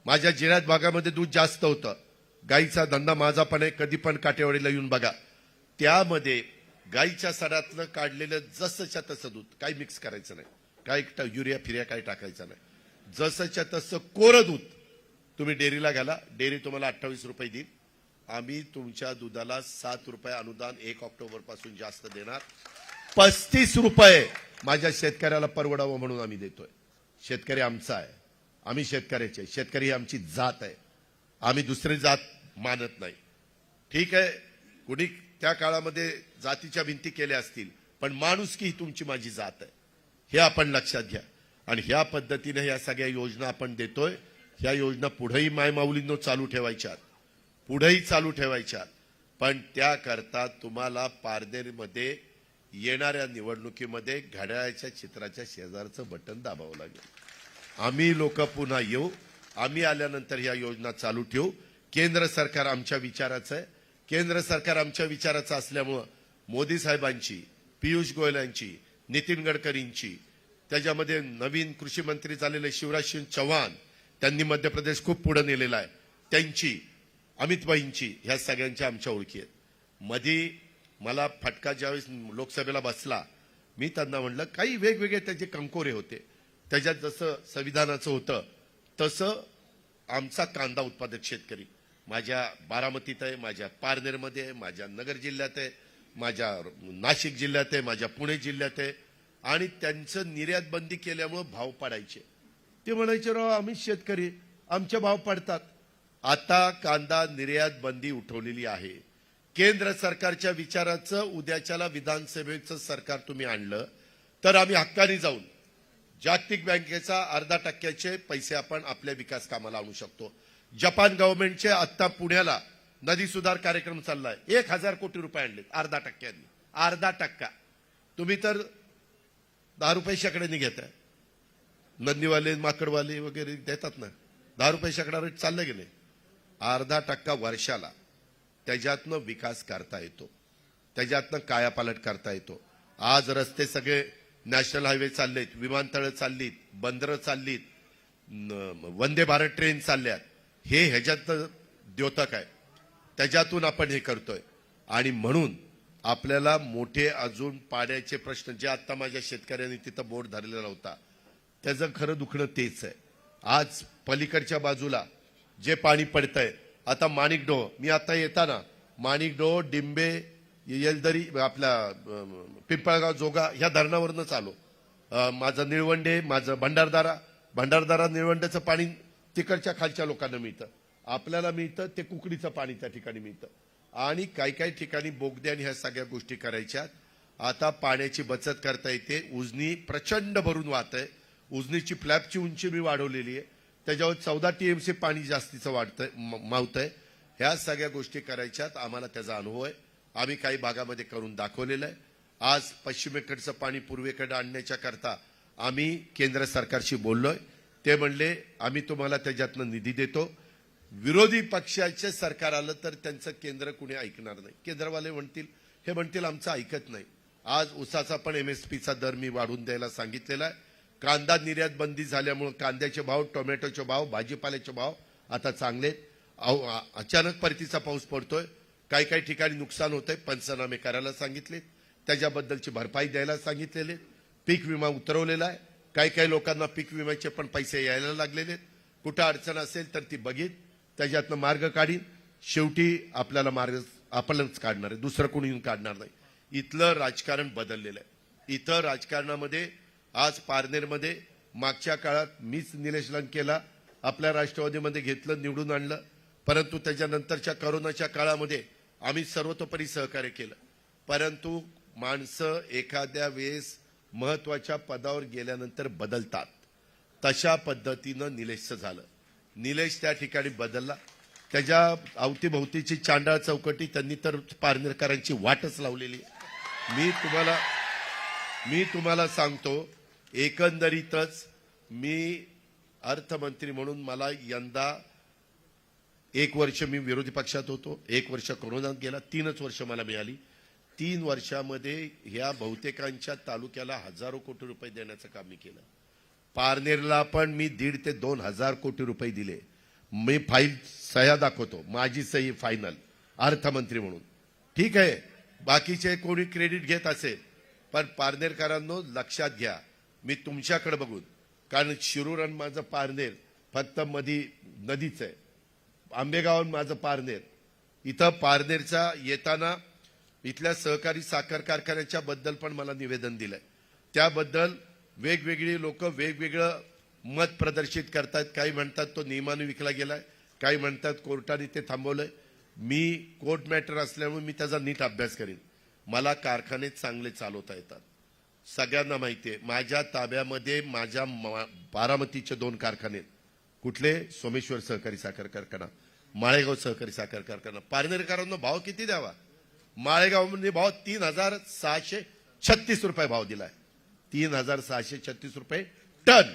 Speaker 2: माझ्या जिल्ह्यात भागामध्ये दूध जास्त होतं, गाईचा धंदा माझा पण आहे, कधी पण काटेवाडीला येऊन बघा, त्यामध्ये गाईच्या सडातलं काढलेलं जसंच्या तसं दूध, काही मिक्स करायचं नाही, काही युरिया फिरिया काही टाकायचं नाही, जसंच्या तसं कोरं दूध तुम्ही डेअरीला घाला, डेअरी तुम्हाला 28 रुपये देईल. आम्ही तुमच्या दुधाला 7 रुपये अनुदान 1 ऑक्टोबर पासून जास्त देणार. 35 रुपये माझ्या शेतकऱ्याला परवडावं म्हणून आम्ही देतोय. शेतकरी आमचा आहे, आम्ही शेतकऱ्याचे, शेतकरी ही आमची जात आहे, आम्ही दुसरी जात मानत नाही. ठीक आहे, कुणी त्या काळामध्ये जातीच्या भिंती केल्या असतील, पण माणुसकी ही तुमची माझी जात आहे, हे आपण लक्षात घ्या. आणि ह्या पद्धतीने या सगळ्या योजना आपण देतोय. ह्या योजना पुढेही मायमाऊलींनो चालू ठेवायच्यात, पुढेही चालू ठेवायच्यात. पण त्याकरता तुम्हाला पारनेरमध्ये येणाऱ्या निवडणुकीमध्ये घड्याळाच्या चित्राच्या शेजारचं बटन दाबावं लागेल. आम्ही लोक पुन्हा येऊ, आम्ही आल्यानंतर ह्या योजना चालू ठेवू. केंद्र सरकार आमच्या विचाराचं आहे. केंद्र सरकार आमच्या विचाराचं असल्यामुळं मोदी साहेबांची, पियुष गोयल यांची, नितीन गडकरींची, त्याच्यामध्ये नवीन कृषी मंत्री झालेले शिवराज सिंग चौहान, त्यांनी मध्य प्रदेश खूप पुढे नेलेला आहे, त्यांची, अमित भाईंची, ह्या सगळ्यांच्या आमच्या ओळखी आहेत. मधी मला फटका ज्यावेळेस लोकसभेला बसला, मी त्यांना म्हणलं, काही वेगवेगळे त्याचे कंकोरे होते, त्याच्यात जसं संविधानाचं होतं तसं आमचा कांदा उत्पादक शेतकरी माझ्या बारामतीत आहे, माझ्या पारनेरमध्ये आहे, माझ्या नगर जिल्ह्यात आहे, माझ्या नाशिक जिल्ह्यात आहे, माझ्या पुणे जिल्ह्यात आहे. आणि त्यांचं निर्यात बंदी केल्यामुळे भाव पाडायचे. ते म्हणायचे राव आम्ही शेतकरी, आमचे भाव पडतात. आता कांदा निर्यात बंदी उठवलेली आहे. केंद्र सरकारच्या विचाराचं उद्याच्याला विधानसभेचं सरकार तुम्ही आणलं तर आम्ही हक्काने जाऊन जागतिक बँकेचा 0.5% पैसे आपण आपल्या विकास कामाला आणू शकतो. जपान गव्हर्नमेंटचे आता पुण्याला नदी सुधार कार्यक्रम चाललाय. 1,000 कोटी रुपये आणले 0.5%. 0.5%. तुम्ही तर 10 रुपये शेकड्याने घेताय. नंदीवाले माकडवाले वगैरे देतात ना, 10 रुपये शेकडा रेट चालले गेले. 0.5% वर्षाला त्याच्यातनं विकास करता येतो, त्याच्यातनं कायापालट करता येतो. आज रस्ते सगळे नॅशनल हायवे चाललेत, विमानतळ चाललीत, बंदरं चाललीत, वंदे भारत ट्रेन चालल्यात. हे ह्याच्यात द्योतक आहे, त्याच्यातून आपण हे करतोय. आणि म्हणून आपल्याला मोठे अजून पाण्याचे प्रश्न जे आता माझ्या शेतकऱ्यांनी तिथं बोर्ड धरलेला होता त्याचं खरं दुखणं तेच आहे. आज पलीकडच्या बाजूला जे पाणी पडतंय, आता माणिकडो, मी आता येताना माणिकडो, डिंबे, येलदरी, आपल्या पिंपळगाव, जोगा ह्या धरणावरनच आलो. माझं निळवंडे, माझं भंडारदारा निळवंड्याचं पाणी तिकडच्या खालच्या लोकांना मिळतं, आपल्याला मिळतं ते कुकडीचं पाणी त्या ठिकाणी मिळतं. आणि काही ठिकाणी बोगद्याने ह्या सगळ्या गोष्टी करायच्या. आता पाण्याची बचत करता येते. उजनी प्रचंड भरून वाहत आहे. उजनीची फ्लॅपची उंची मी वाढवलेली आहे, त्याच्यावर 14 TMC पाणी जास्तीचं मावतंय. ह्या सगळ्या गोष्टी करायच्यात. आम्हाला त्याचा अनुभव आहे, आम्ही काही भागामध्ये करून दाखवलेलं आहे. आज पश्चिमेकडचं पाणी पूर्वेकडे आणण्याच्या करता आम्ही केंद्र सरकारशी बोललोय. ते म्हणले आम्ही तुम्हाला त्याच्यातनं निधी देतो. विरोधी पक्षाचे सरकार आलं तर त्यांचं केंद्र कुणी ऐकणार नाही. केंद्रवाले म्हणतील आमचं ऐकत नाही. आज ऊसाचा पण MSPचा दर मी वाढवून द्यायला सांगितलेला आहे. कांदा निर्यात बंदी झाल्यामुळे कांद्याचे भाव, टोमॅटोचे भाव, भाजीपाल्याचे भाव आता चांगले. अचानक परतीचा पाऊस पडतोय, काही ठिकाणी नुकसान होतंय, पंचनामे करायला सांगितले, त्याच्याबद्दलची भरपाई द्यायला सांगितलेले. पीक विमा उतरवलेला आहे. काही लोकांना पीक विम्याचे पण पैसे यायला लागलेले. कुठं अडचण असेल तर ती बघीन, त्याच्यातनं मार्ग काढीन. शेवटी आपल्याला मार्ग आपणच काढणार आहे, दुसरं कोणी येऊन काढणार नाही. इथलं राजकारण बदललेलं आहे. इथं राजकारणामध्ये आज पारनेरमध्ये मागच्या काळात मीच निलेश लंकेला आपल्या राष्ट्रवादीमध्ये घेतलं, निवडून आणलं. परंतु त्याच्यानंतरच्या कोरोनाच्या काळामध्ये आम्ही सर्वतोपरी सहकार्य केलं. परंतु माणसं एखाद्या वेळेस महत्वाच्या पदावर गेल्यानंतर बदलतात. तशा पद्धतीनं निलेशचं झालं. निलेश त्या ठिकाणी बदलला. त्याच्या अवतीभोवतीची चांडाळ चौकटी त्यांनी तर पारनेरकरांची वाटच लावलेली. मी तुम्हाला सांगतो, एकंदरीतच मी अर्थमंत्री म्हणून मला यंदा 1 वर्ष मी विरोधी पक्षात होतो, 1 वर्ष कोरोनात गेला, 3च वर्ष मला मिळाली. 3 वर्षामध्ये ह्या बहुतेकांच्या तालुक्याला हजारो कोटी रुपये देण्याचं काम मी केलं. पारनेरला पण मी 1,500 ते 2,000 कोटी रुपये दिले. मी फाईल सह्या दाखवतो, माझी सही फायनल अर्थमंत्री म्हणून. ठीक आहे, बाकीचे कोणी क्रेडिट घेत असेल, पण पारनेरकरांनो लक्षात घ्या, मी तुमच्याकडे बघून, कारण शिरूर आणि माझं पारनेर फक्त मधी नदीच आहे. आंबेगाव माझं पारनेर. इथं पारनेरचा येताना इथल्या सहकारी साखर कारखान्याच्या बद्दल पण मला निवेदन दिलंय. त्याबद्दल वेगवेगळी लोक वेगवेगळं मत प्रदर्शित करतात. काही म्हणतात तो नियमाने विकला गेलाय, काही म्हणतात कोर्टाने ते थांबवलंय. मी कोर्ट मॅटर असल्यामुळे मी त्याचा नीट अभ्यास करीन. मला कारखाने चांगले चालवता येतात, सगळ्यांना माहिती आहे. माझ्या ताब्यामध्ये माझ्या बारामतीचे 2 कारखाने. कुठले? सोमेश्वर सहकारी साखर कारखाना, माळेगाव सहकारी साखर कारखाना. पारनेरकरांना भाव किती द्यावा? माळेगावमध्ये भाव 3,636 रुपये भाव दिलाय. 3,636 रुपये टन.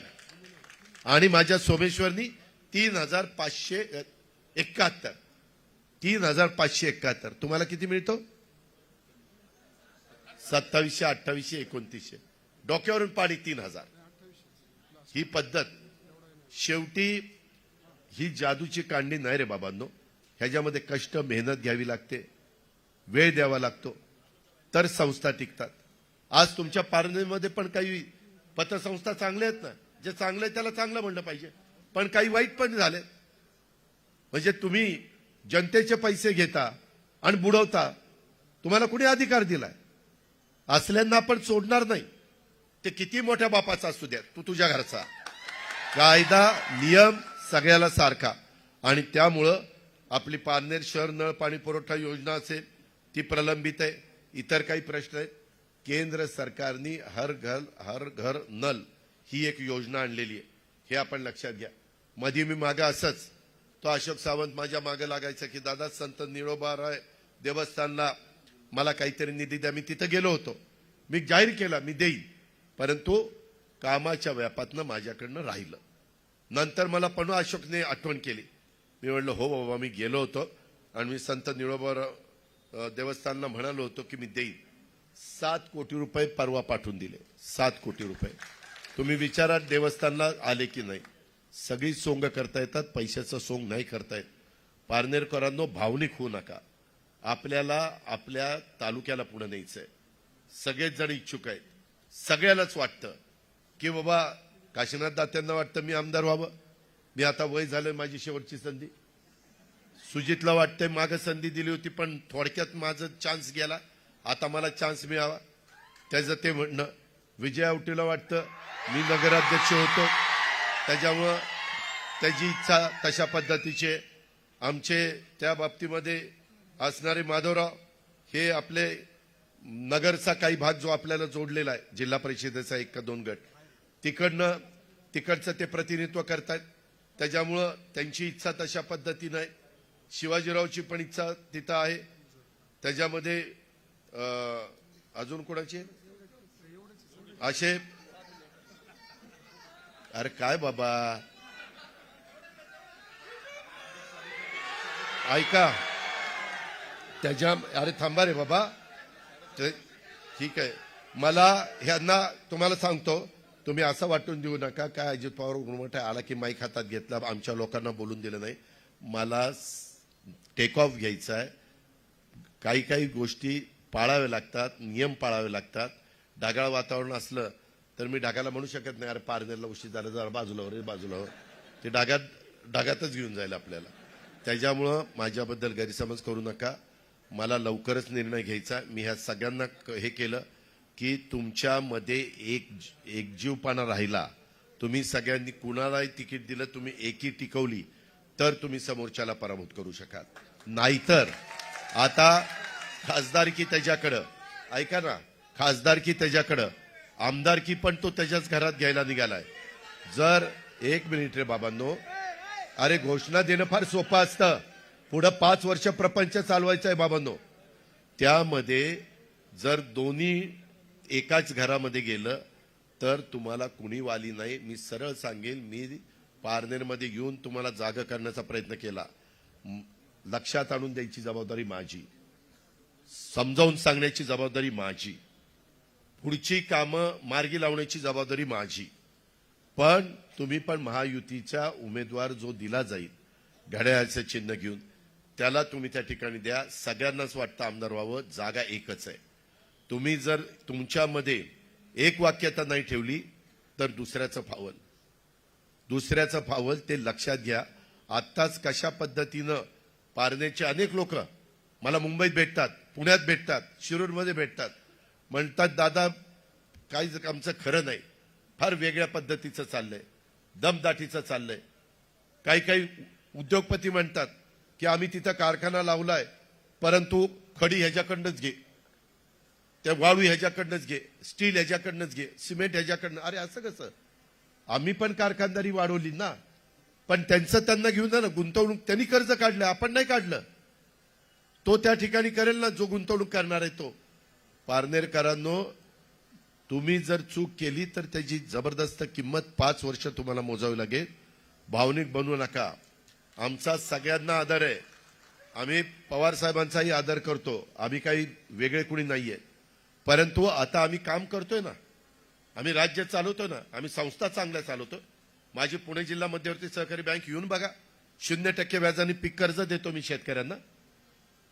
Speaker 2: आणि माझ्या सोमेश्वरनी 3,571. 3,571. तुम्हाला किती मिळतो? 2700, 2800, 2900. डोक्यावरून पाणी 3,000. ही पद्धत शेवटी ही जादूची कांडी नाही रे बाबांनो. ह्याच्यामध्ये कष्ट, मेहनत घ्यावी लागते, वेळ द्यावा लागतो, तर संस्था टिकतात. आज तुमच्या पारनेरमध्ये पण काही पतसंस्था चांगल्या आहेत ना. जे चांगलं आहे त्याला चांगलं म्हणलं पाहिजे, पण काही वाईट पण झाले. म्हणजे तुम्ही जनतेचे पैसे घेता आणि बुडवता, तुम्हाला कुणी अधिकार दिलाय? असल्यांना आपण सोडणार नाही, ते किती मोठ्या बापाचा असू द्या, तू तुझ्या घरचा. कायदा नियम सगळ्याला सारखा. आणि त्यामुळं आपली पारनेर शहर नळ पाणी पुरवठा योजना असेल ती प्रलंबित आहे. इतर काही प्रश्न आहेत. केंद्र सरकारने हर घर नल ही एक योजना आणलेली आहे, हे आपण लक्षात घ्या. मध्ये मी मागे असंच तो अशोक सावंत माझ्या मागे लागायचा की दादा संत निळोबाराय देवस्थानला मला काहीतरी निधी द्या. मी तिथं गेलो होतो, मी जाहीर केला मी देईन, परंतु कामाच्या व्यापातनं माझ्याकडनं राहिलं. नंतर मला पण अशोकने आठवण केली. मी म्हणलं हो बाबा मी गेलो होतो आणि मी संत निळोबाराव देवस्थानला म्हणालो होतो की मी देईन. 7 कोटी रुपये परवा पाठवून दिले. 7 कोटी रुपये. तुम्ही विचारा देवस्थानला आले की नाही. सगळी सोंग करता येतात, पैशाचं सोंग नाही करता येत. पारनेरकरांनो भावनिक होऊ नका. आपल्याला आपल्या तालुक्याला पुढे न्यायचंय. सगळेच जण इच्छुक आहेत. सगळ्यालाच वाटतं की बाबा काशीनाथ दात्यांना वाटतं मी आमदार व्हावं, मी आता वय झालं, माझी शेवटची संधी. सुजितला वाटतंय मागे संधी दिली होती पण थोडक्यात माझा चान्स गेला, आता मला चान्स मिळावा, त्याचं ते म्हणणं. विजय आवटीला वाटतं मी नगराध्यक्ष होतो, त्याच्यामुळं त्याची इच्छा तशा पद्धतीचे. आमचे त्या बाबतीमध्ये असणारे माधवराव हे आपले नगरचा काही भाग जो आपल्याला जोडलेला आहे, जिल्हा परिषदेचा 1 का 2 गट, तिकडचं ते प्रतिनिधित्व करतायत. त्याच्यामुळं त्यांची इच्छा तशा पद्धतीनं आहे. शिवाजीरावची पण इच्छा तिथं आहे. त्याच्यामध्ये अजून कोणाची असे, अरे काय बाबा ऐका त्याच्या, अरे थांबा रे बाबा, ठीक आहे. मला ह्यांना तुम्हाला सांगतो, तुम्ही असं वाटून देऊ नका काय अजित पवार मोठा आला की माईक हातात घेतला, आमच्या लोकांना बोलून दिलं नाही. मला टेक ऑफ घ्यायचा आहे. काही काही गोष्टी पाळाव्या लागतात, नियम पाळावे लागतात. ढगाळ वातावरण असलं तर मी ढगाला म्हणू शकत नाही अरे पारनेरला उशीर झाला, जरा बाजूला हो. ते ढगातच घेऊन जाईल आपल्याला. त्याच्यामुळं माझ्याबद्दल गैरसमज करू नका. मला लवकरच निर्णय घ्यायचा. मी ह्या सगळ्यांना हे केलं की तुमच्यामध्ये एकजीवपणा राहिला. तुम्ही सगळ्यांनी कुणालाही तिकीट दिलं, तुम्ही एकी टिकवली तर तुम्ही समोरच्याला पराभूत करू शकाल. नाहीतर आता खासदारकी त्याच्याकडं, ऐका ना, खासदारकी त्याच्याकडं, आमदारकी पण तो त्याच्याच घरात घ्यायला निघालाय. जर 1 मिनिट रे बाबांनो, अरे घोषणा देणं फार सोपं असतं, पुढं 5 वर्ष प्रपंच चालवायचं आहे बाबांनो. त्यामध्ये जर दोन्ही एकाच घरामध्ये गेलं तर तुम्हाला कुणी वाली नाही. मी सरळ सांगेल, मी पारनेरमध्ये येऊन तुम्हाला जागा करण्याचा प्रयत्न केला. लक्षात आणून द्यायची जबाबदारी माझी, समजावून सांगण्याची जबाबदारी माझी, पुढची कामं मार्गी लावण्याची जबाबदारी माझी. पण तुम्ही पण महायुतीचा उमेदवार जो दिला जाईल घड्याळाचं चिन्ह घेऊन, त्याला तुम्ही त्या ठिकाणी द्या. सगळ्यांनाच वाटतं आमदार व्हावं, जागा एकच आहे. तुम्ही जर तुमच्यामध्ये एक वाक्यता नाही ठेवली तर दुसऱ्याचं फावल. ते लक्षात घ्या. आत्ताच कशा पद्धतीनं पारनेरचे अनेक लोक मला मुंबईत भेटतात, पुण्यात भेटतात, शिरूरमध्ये भेटतात, म्हणतात दादा काहीच आमचं खरं नाही, फार वेगळ्या पद्धतीचं चाललंय, दमदाटीचं चाललंय. काही उद्योगपती म्हणतात की आम्ही तिथं कारखाना लावलाय परंतु खडी ह्याच्याकडनंच घे, त्या वाळू ह्याच्याकडनंच घे, स्टील ह्याच्याकडनंच घे, सिमेंट ह्याच्याकडनं. अरे असं कसं? आम्ही पण कारखानदारी वाढवली ना, पण त्यांना घेऊन जा ना. गुंतवणूक त्यांनी कर्ज काढलं, आपण नाही काढलं. तो त्या ठिकाणी करेल ना जो गुंतवणूक करणार आहे तो. पारनेरकरांनो, तुम्ही जर चूक केली तर त्याची जबरदस्त किंमत 5 वर्ष तुम्हाला मोजावी लागेल. भावनिक बनवू नका. आमचा सगळ्यांना आदर आहे. आम्ही पवार साहेबांचाही आदर करतो. आम्ही काही वेगळे कुणी नाहीये. परंतु आता आम्ही काम करतोय ना, आम्ही राज्य चालवतो ना, आम्ही संस्था चांगल्या चालवतो. माझी पुणे जिल्हा मध्यवर्ती सहकारी बँक येऊन बघा, 0% व्याजाने पीक कर्ज देतो मी शेतकऱ्यांना.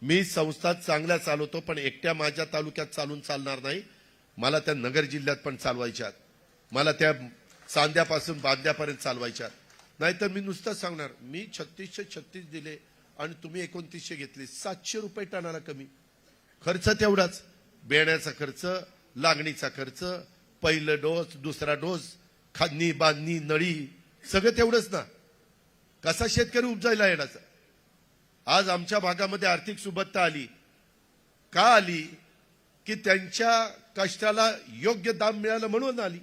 Speaker 2: मी संस्था चांगल्या चालवतो, पण एकट्या माझ्या तालुक्यात चालून चालणार नाही. मला त्या नगर जिल्ह्यात पण चालवायच्यात, मला त्या सांध्यापासून बांध्यापर्यंत चालवायच्या. नाहीतर मी नुसतंच सांगणार मी 3636 दिले आणि तुम्ही 2900 घेतले. 700 रुपये टनाला कमी. खर्च तेवढाच. बेण्याचा खर्च, लागणीचा खर्च, पहिलं डोस, दुसरा डोस, खांदणी बांधणी नळी सगळं तेवढंच ना. कसा शेतकरी उपजायला येण्याचा. आज आमच्या भागामध्ये आर्थिक सुबत्ता आली. का आली? की त्यांच्या कष्टाला योग्य दाम मिळालं म्हणून आली.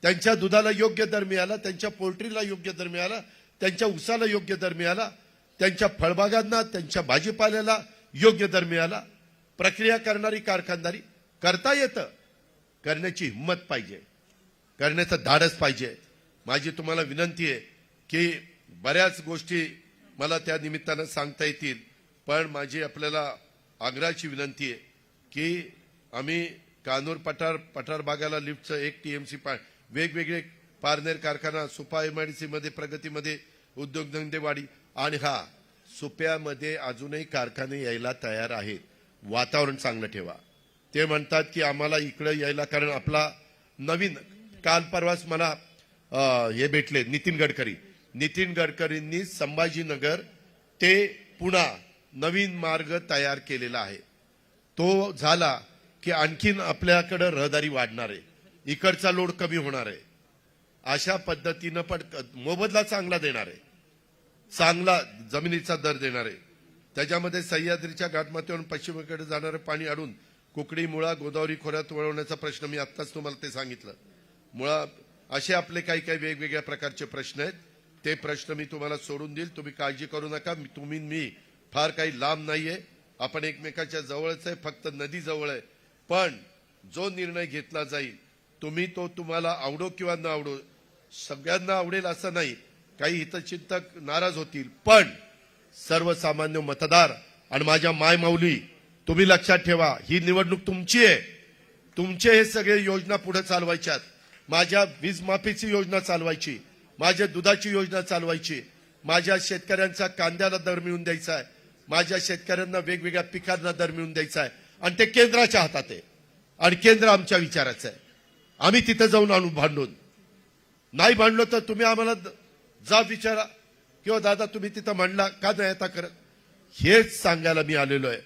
Speaker 2: त्यांच्या दुधाला योग्य दर मिळाला, त्यांच्या पोल्ट्रीला योग्य दर मिळाला, त्यांच्या उसाला योग्य दर मिळाला, त्यांच्या फळबागांना, त्यांच्या भाजीपाल्याला योग्य दर मिळाला. प्रक्रिया करणारी कारखानदारी करता येतं. करण्याची हिंमत पाहिजे, करण्याचं धाडस पाहिजे. माझी तुम्हाला विनंती आहे की बऱ्याच गोष्टी मला त्या निमित्तानं सांगता येतील, पण माझी आपल्याला आग्रहाची विनंती आहे की आम्ही कानूर पठार भागाला लिफ्टचं 1 TMC वेगवेगळे पारनेर कारखाना, सुपा MIDC मध्ये, प्रगतीमध्ये, उद्योगधंदेवाडी आणि सुप्यामध्ये अजूनही कारखाने यायला तयार आहेत. वातावरण चांगलं ठेवा. ते म्हणतात की आम्हाला इकडे यायला, कारण आपला नवीन काल परवाच मला हे भेटले नितीन गडकरींनी संभाजीनगर ते पुणा नवीन मार्ग तयार केलेला आहे. तो झाला की आणखीन आपल्याकडे रहदारी वाढणार आहे, इकडचा लोड कमी होणार आहे. अशा पद्धतीनं पण मोबदला चांगला देणार आहे, चांगला जमिनीचा दर देणार आहे. त्याच्यामध्ये सह्याद्रीच्या घाटमाथ्यावरून पश्चिमेकडे जाणारं पाणी अडून कुकडी, मुळा, गोदावरी खोऱ्यात वळवण्याचा प्रश्न मी आत्ताच तुम्हाला ते सांगितलं. मुळा असे आपले काही काही वेगवेगळ्या प्रकारचे प्रश्न आहेत. ते प्रश्न मी तुम्हाला सोडून देईल. तुम्ही काळजी करू नका. मी फार काही लांब नाहीये. आपण एकमेकाच्या जवळच आहे, फक्त नदी जवळ आहे. पण जो निर्णय घेतला जाईल तुम्हाला आवडो किंवा न आवडो, सगळ्यांना आवडेल असं नाही. काही हितचिंतक नाराज होतील, पण सर्वसामान्य मतदार आणि माझ्या मायमाऊली तुम्ही लक्षात ठेवा, ही निवडणूक तुमची आहे. तुमचे हे सगळे योजना पुढे चालवायच्यात. माझ्या वीज माफीची योजना चालवायची, माझ्या दुधाची योजना चालवायची, माझ्या शेतकऱ्यांचा कांद्याला दर मिळवून द्यायचा आहे, माझ्या शेतकऱ्यांना वेगवेगळ्या पिकांना दर मिळवून द्यायचा आहे. आणि ते केंद्राच्या हातात आहे आणि केंद्र आमच्या विचाराचं आहे. आम्ही तिथे जाऊन आणू भांडून. नाही भांडलो तर तुम्ही आम्हाला जा विचारा किंवा दादा तुम्ही तिथं म्हणला का नाही आता करत, हेच सांगायला मी आलेलो आहे.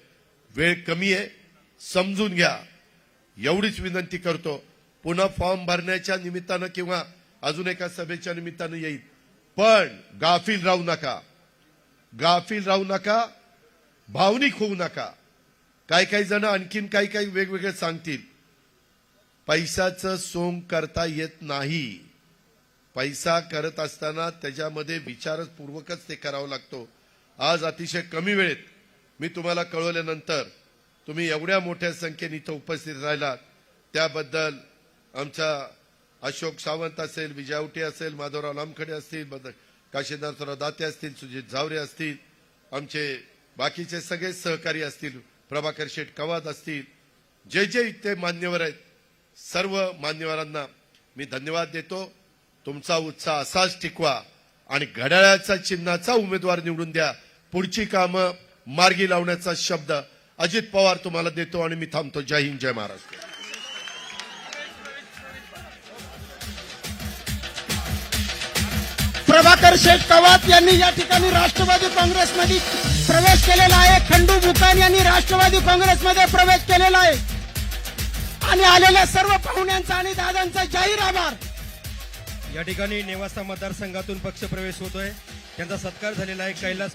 Speaker 2: वेळ कमी आहे, समजून घ्या एवढीच विनंती करतो. पुन्हा फॉर्म भरण्याच्या निमित्तानं किंवा अजून एका सभेच्या निमित्तानं येईल, पण गाफील राहू नका, भावनिक होऊ नका. काही जण आणखीन काही वेगवेगळे सांगतील. पैशाचं सोंग करता येत नाही. पैसा करत असताना त्याच्यामध्ये विचारपूर्वकच ते करावं लागतो. आज अतिशय कमी वेळेत मी तुम्हाला कळवल्यानंतर तुम्ही एवढ्या मोठ्या संख्येने इथं उपस्थित राहिलात त्याबद्दल आमचा अशोक सावंत असेल, विजयावटे असेल, माधवराव लामखडे असतील, काशीनाथराव दाते असतील, सुजित झावरे असतील, आमचे बाकीचे सगळे सहकारी असतील, प्रभाकर शेठ कवाद असतील, जे इथे मान्यवर आहेत, सर्व मान्यवरांना मी धन्यवाद देतो. तुमचा उत्साह असाच टिकवा आणि घड्याळाचा चिन्हाचा उमेदवार निवडून द्या. पुढची कामं मार्गी लावण्याचा शब्द अजित पवार तुम्हाला देतो आणि मी थांबतो. जय हिंद, जय महाराष्ट्र.
Speaker 3: प्रभाकर शेठ कवात यांनी या ठिकाणी राष्ट्रवादी काँग्रेसमध्ये प्रवेश केलेला आहे. खंडू बुकान यांनी राष्ट्रवादी काँग्रेसमध्ये प्रवेश केलेला आहे. आणि आलेल्या सर्व पाहुण्यांचा आणि दादांचा जाहीर आभार.
Speaker 1: या ठिकाणी नेवासा मतदारसंघातून पक्ष प्रवेश होतोय. त्यांचा सत्कार झालेला आहे. कैलास